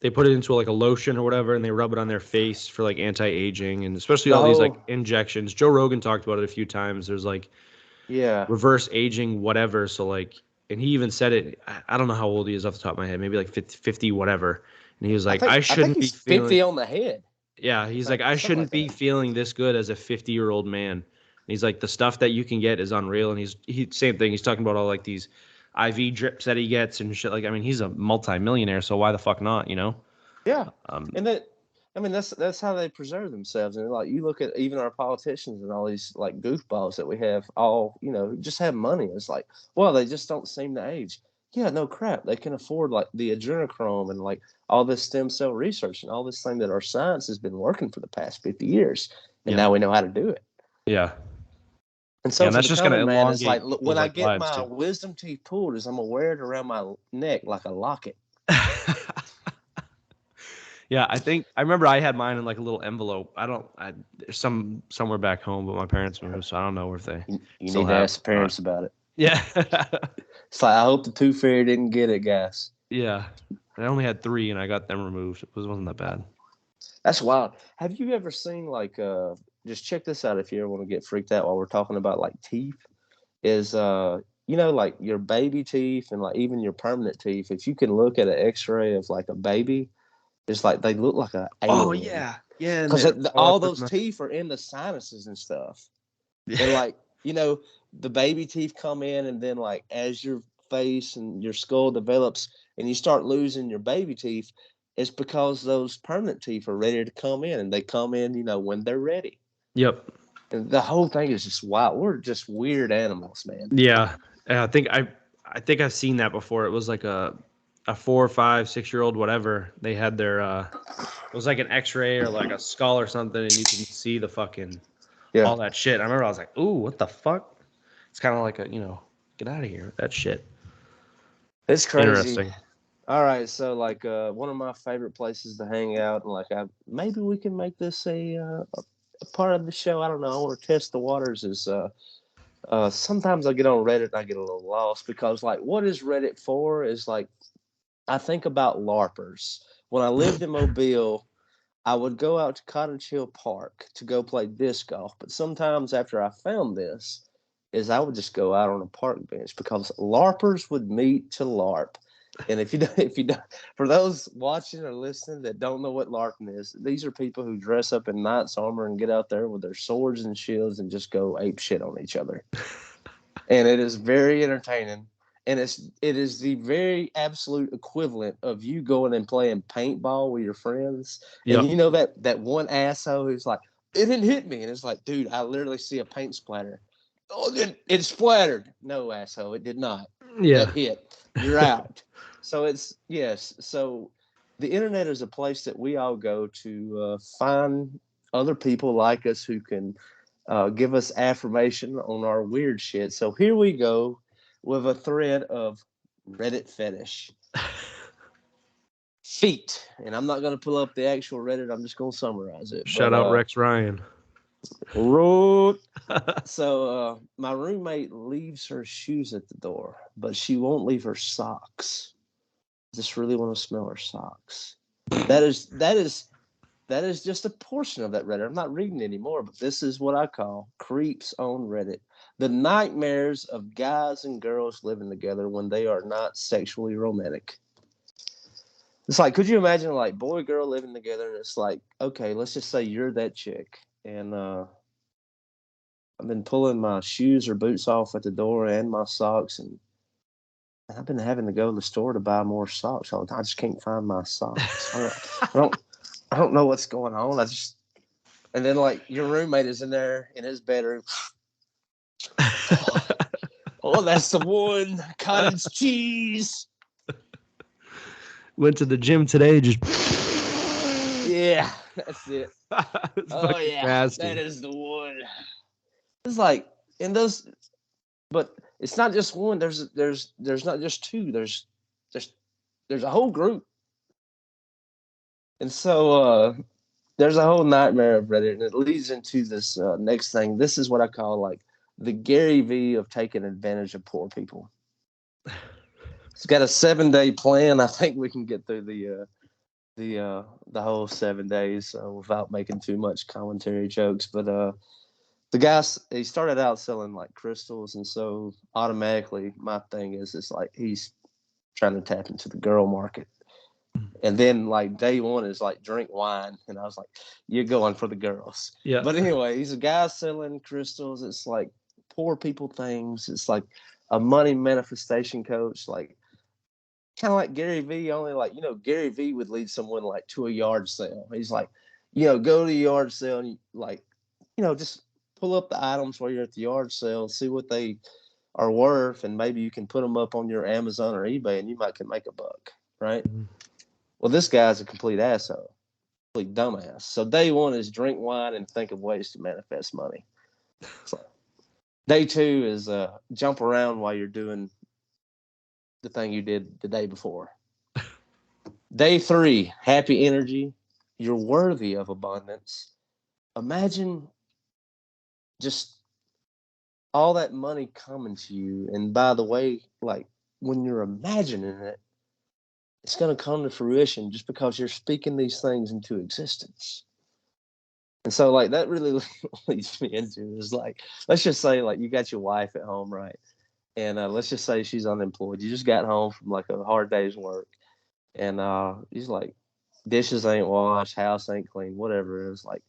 they put it into like a lotion or whatever, and they rub it on their face for like anti-aging, and especially all these like injections. Joe Rogan talked about it a few times. There's like reverse aging whatever. So like, and he even said it. I don't know how old he is off the top of my head. Maybe like 50 whatever. And he was like, I shouldn't be feeling
50 on the head.
Yeah, he's like, I shouldn't be feeling this good as a 50-year-old man. And he's like, the stuff that you can get is unreal. And he same thing. He's talking about all like these IV drips that he gets and shit. Like, I mean, he's a multi-millionaire, so why the fuck not? You know?
Yeah. And that's how they preserve themselves. And like, you look at even our politicians and all these like goofballs that we have, all just have money. It's like, well, they just don't seem to age. Yeah, no crap. They can afford like the adrenochrome and like all this stem cell research and all this thing that our science has been working for the past 50 years. And now we know how to do it.
Yeah.
And so
that's just going to elongate.
It's like, when I get my wisdom teeth pulled, is I'm going to wear it around my neck like a locket.
Yeah, I remember I had mine in like a little envelope. There's somewhere back home, but my parents moved, so I don't know if they.
You need to ask the parents about it.
Yeah.
It's like, I hope the tooth fairy didn't get it, guys.
Yeah. I only had 3 and I got them removed. It wasn't that bad.
That's wild. Have you ever seen like just check this out if you ever want to get freaked out while we're talking about like teeth? Is like your baby teeth and like even your permanent teeth, if you can look at an x-ray of like a baby, it's like they look like an alien.
Oh yeah. Yeah.
Because all those teeth are in the sinuses and stuff. Yeah. And like, the baby teeth come in, and then like as your face and your skull develops and you start losing your baby teeth, it's because those permanent teeth are ready to come in, and they come in, when they're ready.
Yep.
And the whole thing is just wild. We're just weird animals, man.
Yeah. I think I've seen that before. It was like a 4, 5, 6-year-old, whatever. They had their it was like an x-ray or like a skull or something, and you can see the fucking all that shit. I remember I was like, ooh, what the fuck? It's kind of like a, get out of here with that shit.
It's crazy.
Interesting.
All right, so like one of my favorite places to hang out, and like maybe we can make this a part of the show. I don't know. I want to test the waters. Is sometimes I get on Reddit and I get a little lost, because like, what is Reddit for? Is like, I think about LARPers. When I lived in Mobile, I would go out to Cottage Hill Park to go play disc golf. But sometimes after I found this, I would just go out on a park bench, because LARPers would meet to LARP. And if you don't, for those watching or listening that don't know what LARPing is, these are people who dress up in knight's armor and get out there with their swords and shields and just go ape shit on each other. And it is very entertaining. And it is the very absolute equivalent of you going and playing paintball with your friends. Yep. And that one asshole who's like, it didn't hit me. And it's like, dude, I literally see a paint splatter. Oh, it splattered. No, asshole, it did not.
Yeah.
That hit. You're out. So So the internet is a place that we all go to find other people like us who can give us affirmation on our weird shit. So here we go with a thread of Reddit fetish. Feet. And I'm not going to pull up the actual Reddit. I'm just going to summarize it.
Shout out Rex Ryan.
So my roommate leaves her shoes at the door, but she won't leave her socks. I just really want to smell her socks. That is just a portion of that Reddit. I'm not reading anymore, but this is what I call creeps on Reddit. The nightmares of guys and girls living together when they are not sexually romantic. It's like, could you imagine like boy, girl living together, and it's like, okay, let's just say you're that chick, and I've been pulling my shoes or boots off at the door and my socks, and I've been having to go to the store to buy more socks all the time. I just can't find my socks. I don't know what's going on. And then like your roommate is in there in his bedroom. Oh, that's the one. Cottage cheese.
Went to the gym today, just
Yeah, that's it.
it's
Oh
fucking
yeah,
nasty.
that is the one. It's like in those, but it's not just one. There's not just two. There's there's a whole group, and so there's a whole nightmare of Reddit, and it leads into this next thing. This is what I call like the Gary V of taking advantage of poor people. He's got a 7-day plan. I think we can get through the whole 7 days without making too much commentary jokes. But the guy, he started out selling like crystals, and so automatically my thing is it's like he's trying to tap into the girl market. And then like day one is like drink wine, and I was like, you're going for the girls.
Yeah.
But anyway, he's a guy selling crystals. It's like poor people things. It's like a money manifestation coach, like kind of like Gary V. Only like Gary V. would lead someone like to a yard sale. He's like, go to the yard sale and like, just pull up the items while you're at the yard sale, see what they are worth, and maybe you can put them up on your Amazon or eBay, and you might can make a buck, right?
Mm-hmm.
Well, this guy's a complete asshole, complete dumbass. So day one is drink wine and think of ways to manifest money. So day two is jump around while you're doing the thing you did the day before. Day three, happy energy. You're worthy of abundance. Imagine just all that money coming to you. And by the way, like when you're imagining it, it's going to come to fruition just because you're speaking these things into existence. And so, like, that really leads me into is like, let's just say, like, you got your wife at home, right? And let's just say she's unemployed. You just got home from like a hard day's work, and he's like, dishes ain't washed, house ain't clean, whatever it is, like,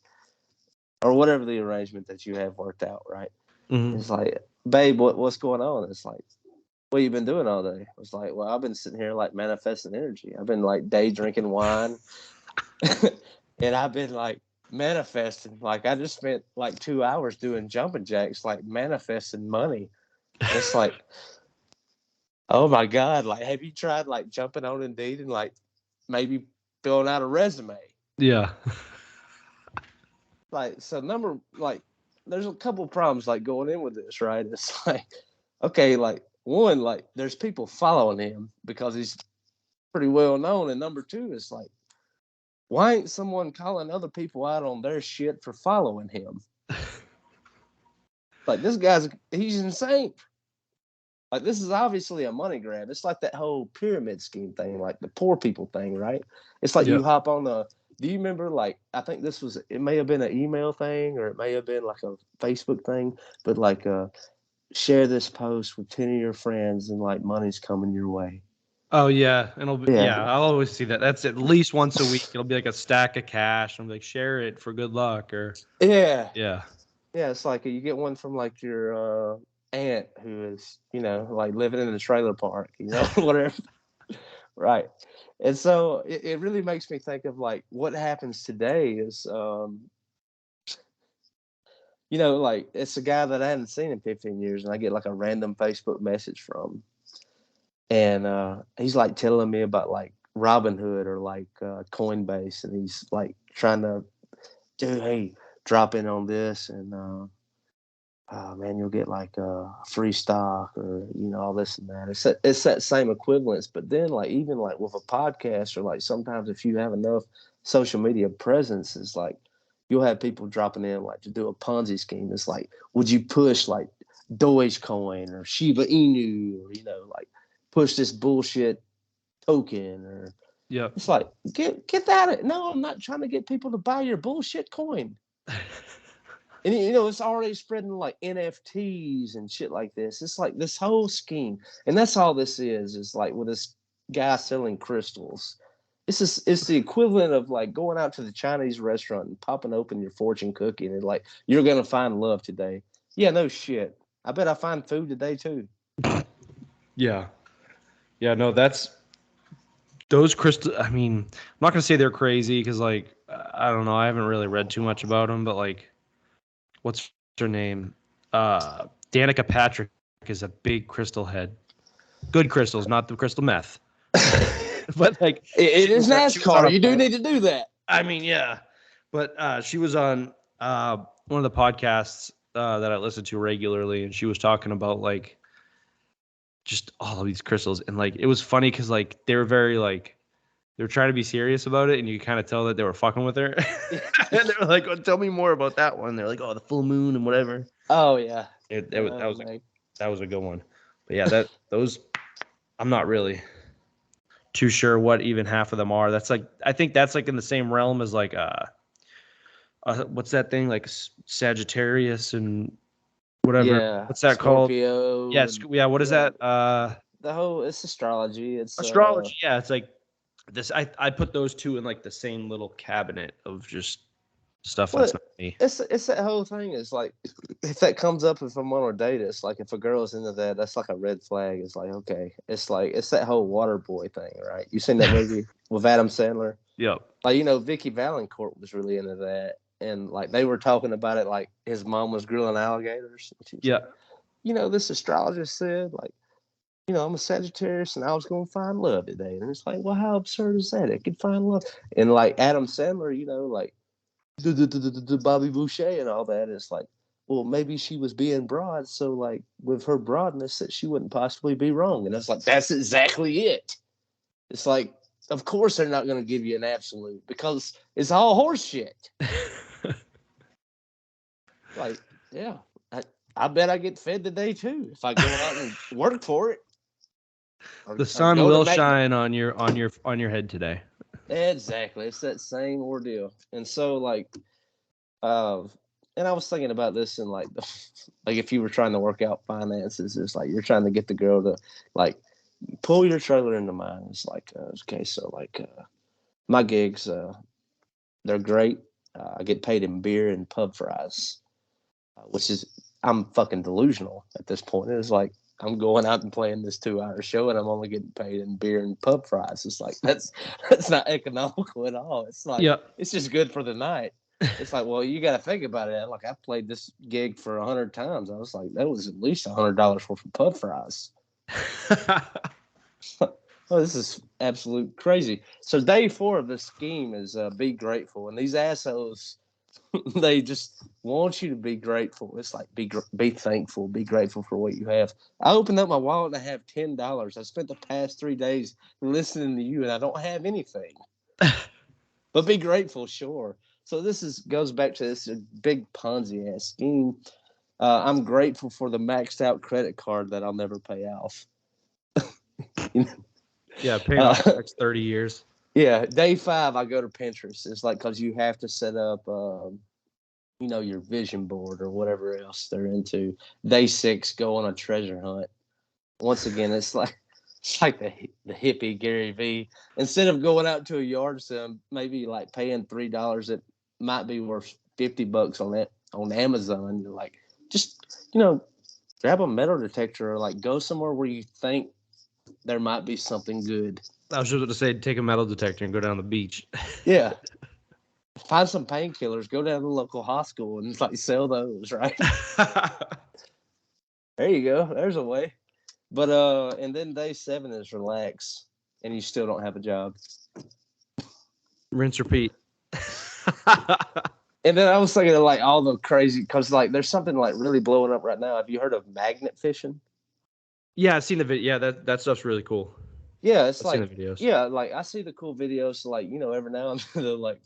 or whatever the arrangement that you have worked out, right?
Mm-hmm.
It's like, babe, what's going on? It's like, what you been doing all day? It's like, well, I've been sitting here like manifesting energy. I've been like day drinking wine, and I've been like manifesting. Like I just spent like 2 hours doing jumping jacks, like manifesting money. It's like, oh my God, like have you tried like jumping on Indeed and like maybe filling out a resume?
Yeah.
Like so there's a couple problems like going in with this, right? It's like, okay, like one, like there's people following him because he's pretty well known, and number two is like, why ain't someone calling other people out on their shit for following him? Like this he's insane. Like this is obviously a money grab. It's like that whole pyramid scheme thing, like the poor people thing, right? It's like
Yep.
you hop on do you remember like I think it may have been an email thing or it may have been like a Facebook thing, but like share this post with 10 of your friends and like money's coming your way.
Oh yeah, and
Yeah.
I'll always see that. That's at least once a week. It'll be like a stack of cash. I'm like, share it for good luck, or
Yeah.
yeah,
Yeah, it's like you get one from like your aunt who is, like living in a trailer park, whatever. Right. And so it really makes me think of like what happens today is, like it's a guy that I hadn't seen in 15 years, and I get like a random Facebook message from, and he's like telling me about like Robinhood or like Coinbase, and he's like trying to, dude, hey, drop in on this, and oh man, you'll get like free stock or all this and that. It's that same equivalence, but then like even like with a podcast or like sometimes if you have enough social media presence, it's like you'll have people dropping in like to do a Ponzi scheme. It's like, would you push like Dogecoin or Shiba Inu or like push this bullshit token or
yep.
it's like get that. No, I'm not trying to get people to buy your bullshit coin. And it's already spreading like NFTs and shit like this. It's like this whole scheme, and that's all this is like with this guy selling crystals. It's the equivalent of like going out to the Chinese restaurant and popping open your fortune cookie and like you're gonna find love today. Yeah, no shit. I bet I find food today too.
Yeah, yeah. No, those crystal. I mean, I'm not gonna say they're crazy because like I don't know. I haven't really read too much about them, but like, what's her name? Danica Patrick is a big crystal head. Good crystals, not the crystal meth. But like
it is NASCAR. You do
pod.
need to do that.
I mean, yeah. But she was on one of the podcasts that I listen to regularly, and she was talking about like just all of these crystals, and like it was funny because like they were very like they were trying to be serious about it, and you kind of tell that they were fucking with her. And they were like, oh, "Tell me more about that one." They're like, "Oh, the full moon and whatever."
Oh yeah,
that was a good one. But yeah, those I'm not really too sure what even half of them are. That's like I think that's like in the same realm as like what's that thing like Sagittarius and whatever.
Yeah,
What's that
Scorpio.
called? Yeah, yeah. What is that?
It's astrology. It's
Astrology. Yeah, it's like this. I put those two in like the same little cabinet of just stuff that's not me.
It's that whole thing. It's like if that comes up if I'm on a date, it's like if a girl is into that, that's like a red flag. It's like okay, it's like it's that whole water boy thing, right? You seen that movie with Adam Sandler?
Yep.
Like Vicky Valancourt was really into that, and like they were talking about it like his mom was grilling alligators.
Yeah.
Like, this astrologist said like. I'm a Sagittarius and I was going to find love today. And it's like, well, how absurd is that? It could find love. And like Adam Sandler, like Bobby Boucher and all that. It's like, well, maybe she was being broad. So like with her broadness that she wouldn't possibly be wrong. And it's like, that's exactly it. It's like, of course they're not going to give you an absolute because it's all horse shit. Like, yeah, I bet I get fed today too if I go out and work for it.
The sun will shine on your head today.
Exactly. It's that same ordeal. And so like and I was thinking about this and like like if you were trying to work out finances, it's like you're trying to get the girl to like pull your trailer into mine. It's like okay, so like my gigs they're great. I get paid in beer and pub fries, which is I'm fucking delusional at this point. It's like I'm going out and playing this 2-hour show and I'm only getting paid in beer and pub fries. It's like that's not economical at all. It's like It's just good for the night. It's like, well, you got to think about it. Like I played this gig for 100 times. I was like, that was at least $100 worth of pub fries. Oh, this is absolute crazy. So day 4 of this scheme is be grateful, and these assholes. They just want you to be grateful. It's like be thankful, be grateful for what you have. I opened up my wallet and I have $10. I spent the past 3 days listening to you and I don't have anything. But be grateful, sure. So this goes back to this big Ponzi ass scheme. I'm grateful for the maxed out credit card that I'll never pay off.
Yeah, paying off the next 30 years.
Yeah, day 5, I go to Pinterest. It's like because you have to set up, your vision board or whatever else they're into. Day 6, go on a treasure hunt. Once again, it's like the hippie Gary V. Instead of going out to a yard sale, maybe like paying $3, it might be worth $50 on Amazon. You're like, just grab a metal detector or like go somewhere where you think there might be something good.
I was just going to say, take a metal detector and go down the beach.
Yeah. Find some painkillers, go down to the local hospital and like sell those, right? There you go. There's a way. But and then day 7 is relax and you still don't have a job.
Rinse, repeat.
And then I was thinking of like all the crazy, because like there's something like really blowing up right now. Have you heard of magnet fishing?
Yeah, I've seen the video. Yeah, that stuff's really cool.
Yeah, I've
seen the videos.
Yeah, like I see the cool videos. So like every now and then, like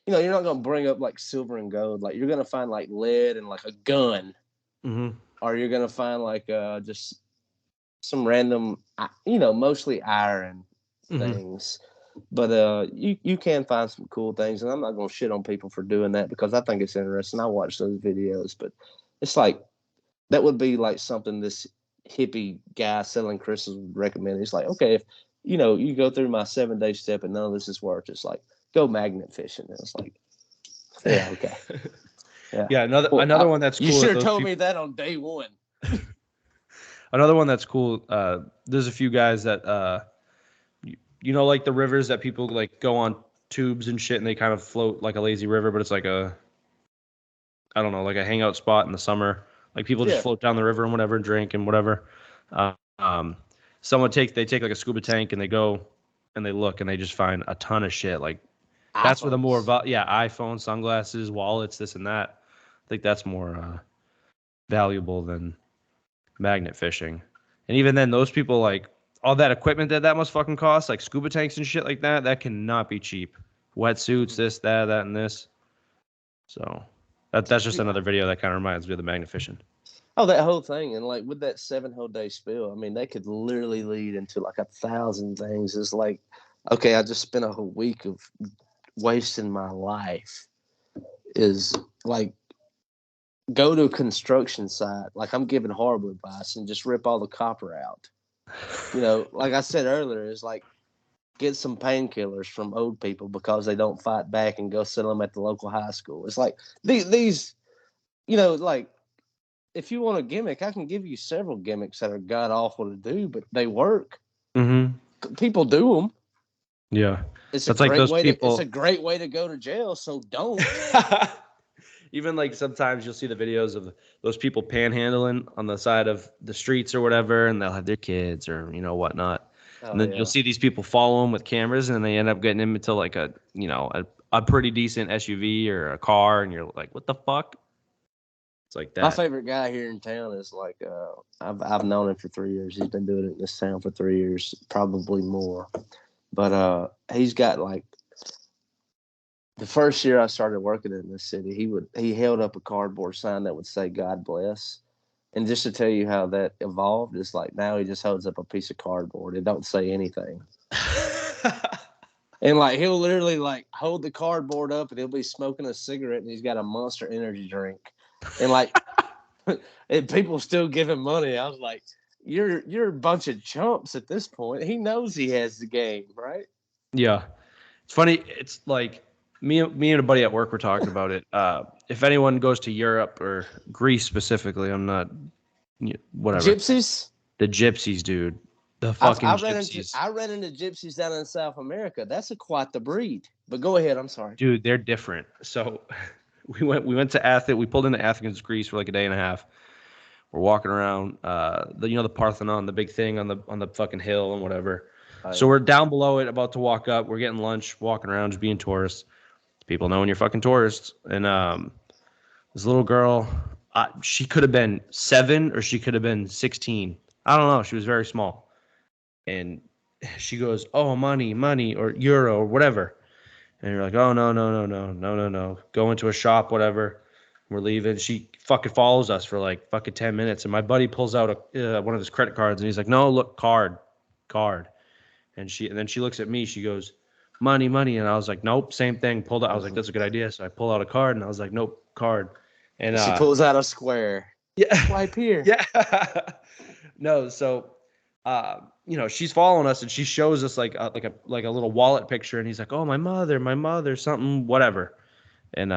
you're not gonna bring up like silver and gold. Like you're gonna find like lead and like a gun, or you're gonna find like just some random, mostly iron things. But you can find some cool things, and I'm not gonna shit on people for doing that because I think it's interesting. I watch those videos, but it's like that would be like something this hippie guy selling crystals would recommend. It's like, okay, if you go through my 7-day step and none of this is worth, it's like go magnet fishing. And it's like, yeah, okay.
Yeah, another one that's cool.
You should have told me that on day 1.
Another one that's cool. There's a few guys that like the rivers that people like go on tubes and shit and they kind of float like a lazy river, but it's like I don't know, like a hangout spot in the summer. Like people just float down the river and whatever, drink and whatever. Um, they take like a scuba tank and they go and they look and they just find a ton of shit. Like that's where the more iPhone, sunglasses, wallets, this and that. I think that's more valuable than magnet fishing. And even then, those people, like all that equipment that must fucking cost, like scuba tanks and shit like that, that cannot be cheap. Wetsuits, this, that, and this. So that's just another video that kind of reminds me of the magnet fishing.
Oh, that whole thing. And like with that 7 whole day spill, I mean, they could literally lead into like 1,000 things. It's like, okay, I just spent a whole week of wasting my life. Is like, go to a construction site. Like, I'm giving horrible advice and just rip all the copper out. You know, like I said earlier, is like, get some painkillers from old people because they don't fight back and go sell them at the local high school. It's like these, you know, like, if you want a gimmick, I can give you several gimmicks that are god awful to do, but they work.
Mm-hmm.
People do them.
Yeah,
It's a great way to go to jail. So don't.
Even like sometimes you'll see the videos of those people panhandling on the side of the streets or whatever, and they'll have their kids or whatnot. And then you'll see these people follow them with cameras, and they end up getting into like a pretty decent SUV or a car, and you're like, what the fuck? It's like that.
My favorite guy here in town is like I've known him for 3 years. He's been doing it in this town for 3 years, probably more. But he's got like the first year I started working in this city, he held up a cardboard sign that would say "God bless." And just to tell you how that evolved, is like now he just holds up a piece of cardboard. It don't say anything. And like he'll literally like hold the cardboard up and he'll be smoking a cigarette and he's got a Monster Energy drink. And like and people still give him money. I was like, you're a bunch of chumps at this point. He knows he has the game, right?
Yeah. It's funny. It's like me and a buddy at work were talking about it. If anyone goes to Europe or Greece specifically, I'm not whatever.
Gypsies?
The gypsies, dude. The fucking gypsies.
I ran into gypsies down in South America. That's quite the breed. But go ahead. I'm sorry.
Dude, they're different. So we went to Athens. We pulled into Athens, Greece for like a day and a half. We're walking around the Parthenon, the big thing on the fucking hill and whatever. So we're down below it, about to walk up. We're getting lunch, walking around, just being tourists. People knowing you're fucking tourists. And this little girl, she could have been 7 or she could have been 16. I don't know. She was very small. And she goes, "Oh, money, or euro or whatever." And you're like, "Oh, no. Go into a shop, whatever." We're leaving. She fucking follows us for like fucking 10 minutes. And my buddy pulls out one of his credit cards and he's like, "No, look, card. And then she looks at me. She goes, money. And I was like, "Nope, same thing." Pulled out. I was like, "That's a good idea." So I pull out a card and I was like, "Nope, card." And
she pulls out a square.
Yeah.
Swipe here.
Yeah. No. So, she's following us and she shows us like a little wallet picture. And he's like, "Oh, my mother, something, whatever." And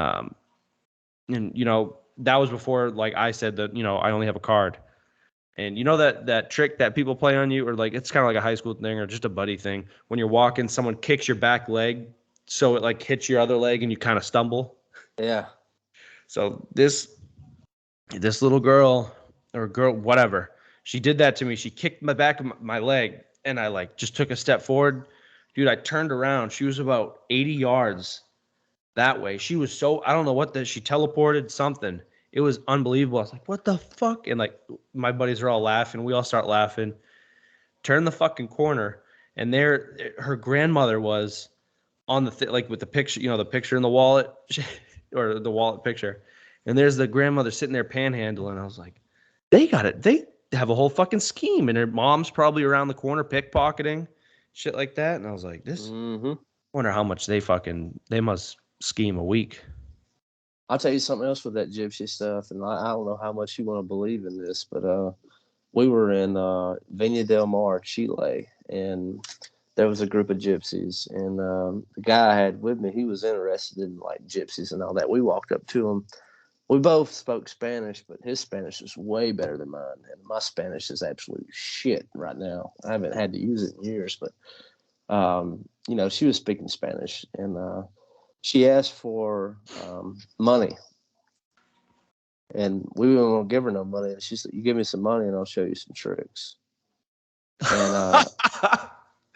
that was before like I said that, I only have a card. And that trick that people play on you, or like it's kind of like a high school thing or just a buddy thing. When you're walking, someone kicks your back leg, so it like hits your other leg and you kind of stumble.
Yeah.
So this little girl or girl, whatever, she did that to me. She kicked my back of my leg, and I like just took a step forward. Dude, I turned around. She was about 80 yards that way. She was I don't know she teleported something. It was unbelievable. I was like, "What the fuck?" And like my buddies are all laughing. We all start laughing. Turn the fucking corner, and her grandmother was on the like with the picture, the picture in the wallet or the wallet picture. And there's the grandmother sitting there panhandling. I was like, they got it. They have a whole fucking scheme, and her mom's probably around the corner pickpocketing, shit like that. And I was like, this.
Mm-hmm.
I wonder how much they must scheme a week.
I'll tell you something else with that gypsy stuff, and I don't know how much you want to believe in this, but we were in Viña del Mar, Chile, and there was a group of gypsies, and the guy I had with me, he was interested in like gypsies and all that. We walked up to him. We both spoke Spanish, but his Spanish was way better than mine, and my Spanish is absolute shit right now. I haven't had to use it in years, but she was speaking Spanish, and she asked for money. And we weren't gonna give her no money. And she said, "You give me some money, and I'll show you some tricks." And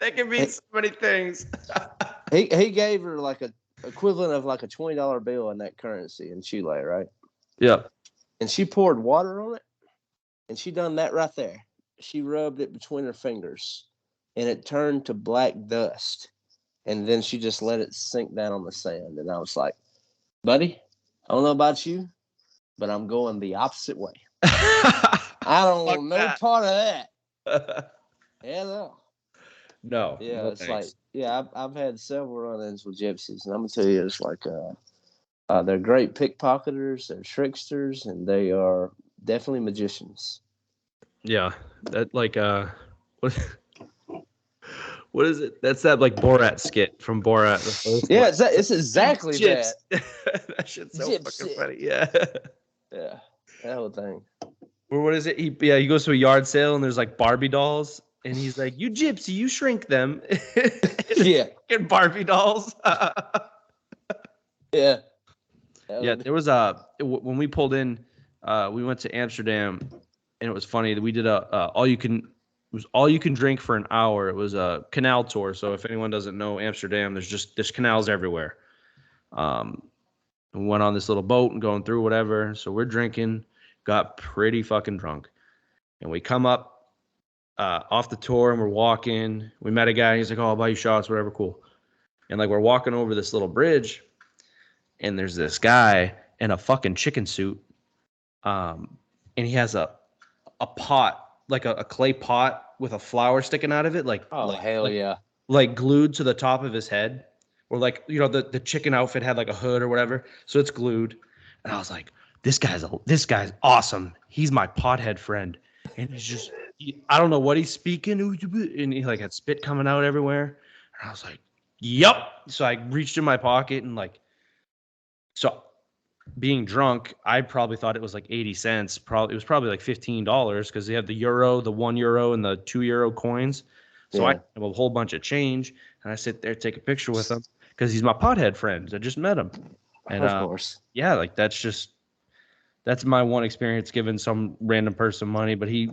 that can mean so many things.
he gave her like a equivalent of like a $20 bill in that currency in Chile, right?
Yeah.
And she poured water on it, and she done that right there. She rubbed it between her fingers, and it turned to black dust. And then she just let it sink down on the sand. And I was like, "Buddy, I don't know about you, but I'm going the opposite way. I don't want no part of that." Hell
no.
Yeah,
no
it's
thanks.
like, yeah, I've had several run-ins with gypsies, and I'm gonna tell you, it's like, they're great pickpocketers, they're tricksters, and they are definitely magicians.
Yeah. That like what what is it? That's that like Borat skit from Borat. The first
Yeah,
one.
it's exactly that.
That shit's so fucking
Gypsy.
funny. Yeah.
Yeah, that whole thing.
Or what is it? He goes to a yard sale and there's like Barbie dolls, and he's like, "You gypsy, you shrink them."
Yeah,
Fucking Barbie dolls.
yeah.
Yeah, there was when we pulled in, we went to Amsterdam, and it was funny that we did a all you can drink for an hour. It was a canal tour. So if anyone doesn't know Amsterdam, there's canals everywhere. We went on this little boat and going through whatever. So we're drinking, got pretty fucking drunk, and we come up off the tour and we're walking. We met a guy. And he's like, "Oh, I'll buy you shots, whatever, cool." And like we're walking over this little bridge, and there's this guy in a fucking chicken suit, and he has a pot, like a clay pot with a flower sticking out of it,
Hell yeah.
like glued to the top of his head, or like the chicken outfit had like a hood or whatever, so it's glued. And I was like, this guy's awesome. He's my pothead friend, and I don't know what he's speaking, and he like had spit coming out everywhere. And I was like, "Yup." So I reached in my pocket and so being drunk, I probably thought it was like 80 cents. It was probably like $15 because they have the euro, the €1, and the €2 coins. So I have a whole bunch of change, and I sit there, take a picture with him because he's my pothead friend. I just met him, and
Of course.
yeah, like that's my one experience giving some random person money, but he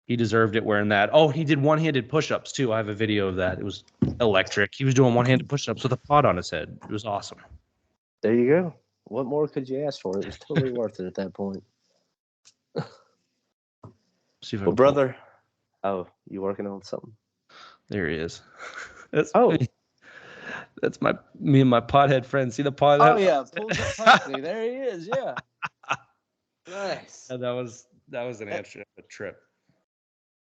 deserved it wearing that. Oh, he did one-handed push-ups too. I have a video of that. It was electric. He was doing one-handed push-ups with a pot on his head. It was awesome.
There you go. What more could you ask for? It was totally worth it at that point. Well, brother. Oh, you working on something?
There he is. That's me and my pothead friend. See the pothead?
Oh yeah, pulls up perfectly. There he is. Yeah. Nice.
Yeah, that was an Amsterdam trip.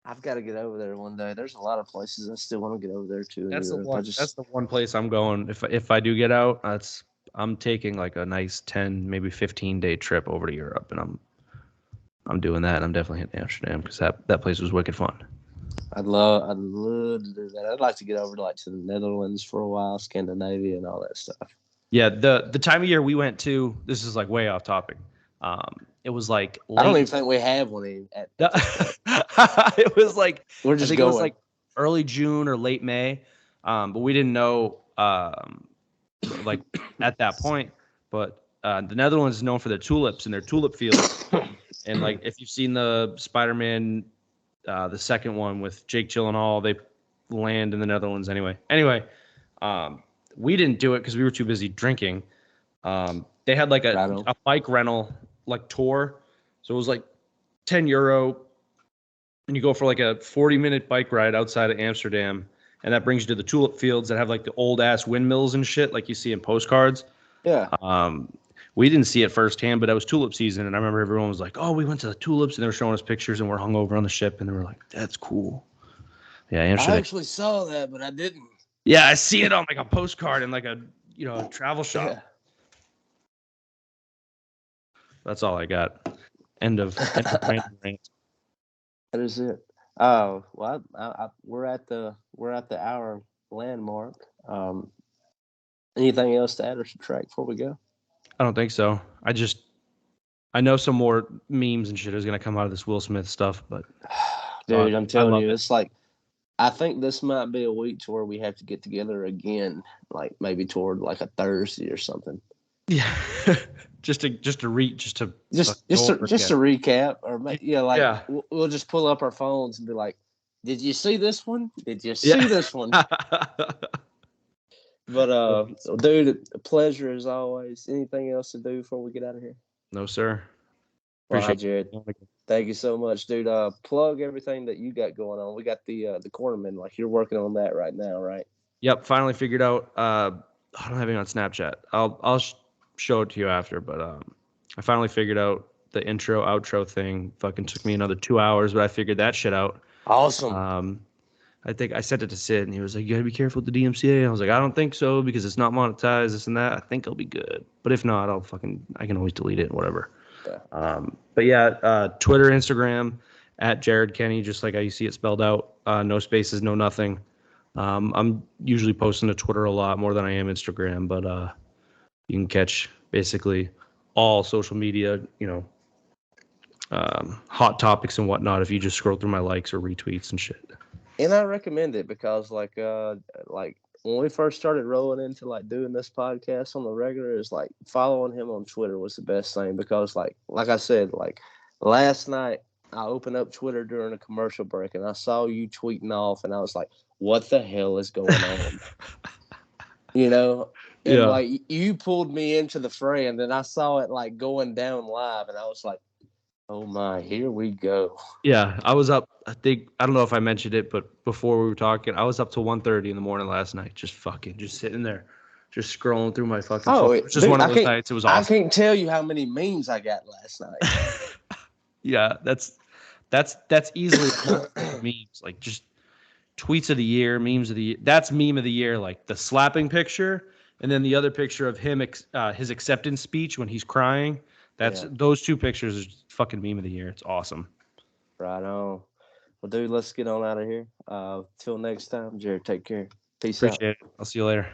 I've got to get over there one day. There's a lot of places I still want to get over there too.
That's the one place I'm going. If I do get out, I'm taking like a nice 10, maybe 15-day trip over to Europe, and I'm doing that. I'm definitely hitting Amsterdam because that place was wicked fun.
I'd love to do that. I'd like to get over to the Netherlands for a while, Scandinavia, and all that stuff.
Yeah, the time of year we went to, this is like way off topic. It was like
I don't even think we have one.
It was like
we're just
going. It was like early June or late May, but we didn't know like at that point. But the Netherlands is known for their tulips and their tulip fields. And like if you've seen the Spider-Man, the second one with Jake Gyllenhaal, they land in the Netherlands anyway. Anyway, we didn't do it because we were too busy drinking. They had like a bike rental like tour, so it was like €10, and you go for like a 40-minute bike ride outside of Amsterdam, and that brings you to the tulip fields that have like the old ass windmills and shit like you see in postcards.
Yeah.
We didn't see it firsthand, but it was tulip season, and I remember everyone was like, "Oh, we went to the tulips," and they were showing us pictures, and we're hungover on the ship, and they were like, "That's cool." Yeah, Amsterdam.
I actually saw that, but I didn't.
Yeah, I see it on like a postcard in like a travel shop. Yeah. That's all I got. End of rant.
That is it. Oh well, we're at the hour landmark. Anything else to add or subtract before we go?
I don't think so. I know some more memes and shit is gonna come out of this Will Smith stuff, but
dude, I'm telling you, it's like I think this might be a week to where we have to get together again, like maybe toward like a Thursday or something.
Yeah. just to
just
go
to,
over
just to
again.
recap, or like
Yeah.
we'll just pull up our phones and be like, "Did you see this one? Did you see this one?" But dude, a pleasure as always. Anything else to do before we get out of here?
No, sir.
Well, hi,
Appreciate
Jared. Thank you so much, dude. Plug everything that you got going on. We got the cornerman. Like you're working on that right now, right?
Yep, finally figured out. I don't have it on Snapchat. I'll show it to you after. But I finally figured out the intro outro thing. Fucking took me another 2 hours, but I figured that shit out.
Awesome.
I think I sent it to Sid, and he was like, "You gotta be careful with the DMCA." I was like, "I don't think so because it's not monetized, this and that. I think I'll be good. But if not, I can always delete it, whatever."
Yeah.
But yeah, Twitter, Instagram at Jared Kenney, just like how you see it spelled out. No spaces, no nothing. I'm usually posting to Twitter a lot more than I am Instagram, but you can catch basically all social media, hot topics and whatnot if you just scroll through my likes or retweets and shit.
And I recommend it because like when we first started rolling into like doing this podcast on the regular, is like following him on Twitter was the best thing because like I said, like last night I opened up Twitter during a commercial break and I saw you tweeting off and I was like, what the hell is going on? And
Yeah.
like you pulled me into the fray and then I saw it like going down live and I was like, oh my, here we go.
Yeah, I was up. I don't know if I mentioned it, but before we were talking, I was up till 1:30 in the morning last night, just sitting there, just scrolling through my fucking phone. It was just
dude,
one of those nights. It was awesome.
I can't tell you how many memes I got last night.
Yeah, that's easily memes, like just tweets of the year, memes of the year. That's meme of the year, like the slapping picture, and then the other picture of him, his acceptance speech when he's crying. Those two pictures are fucking meme of the year. It's awesome.
Right on. Well, dude, let's get on out of here. Till next time, Jared, take care. Peace out.
Appreciate it. I'll see you later.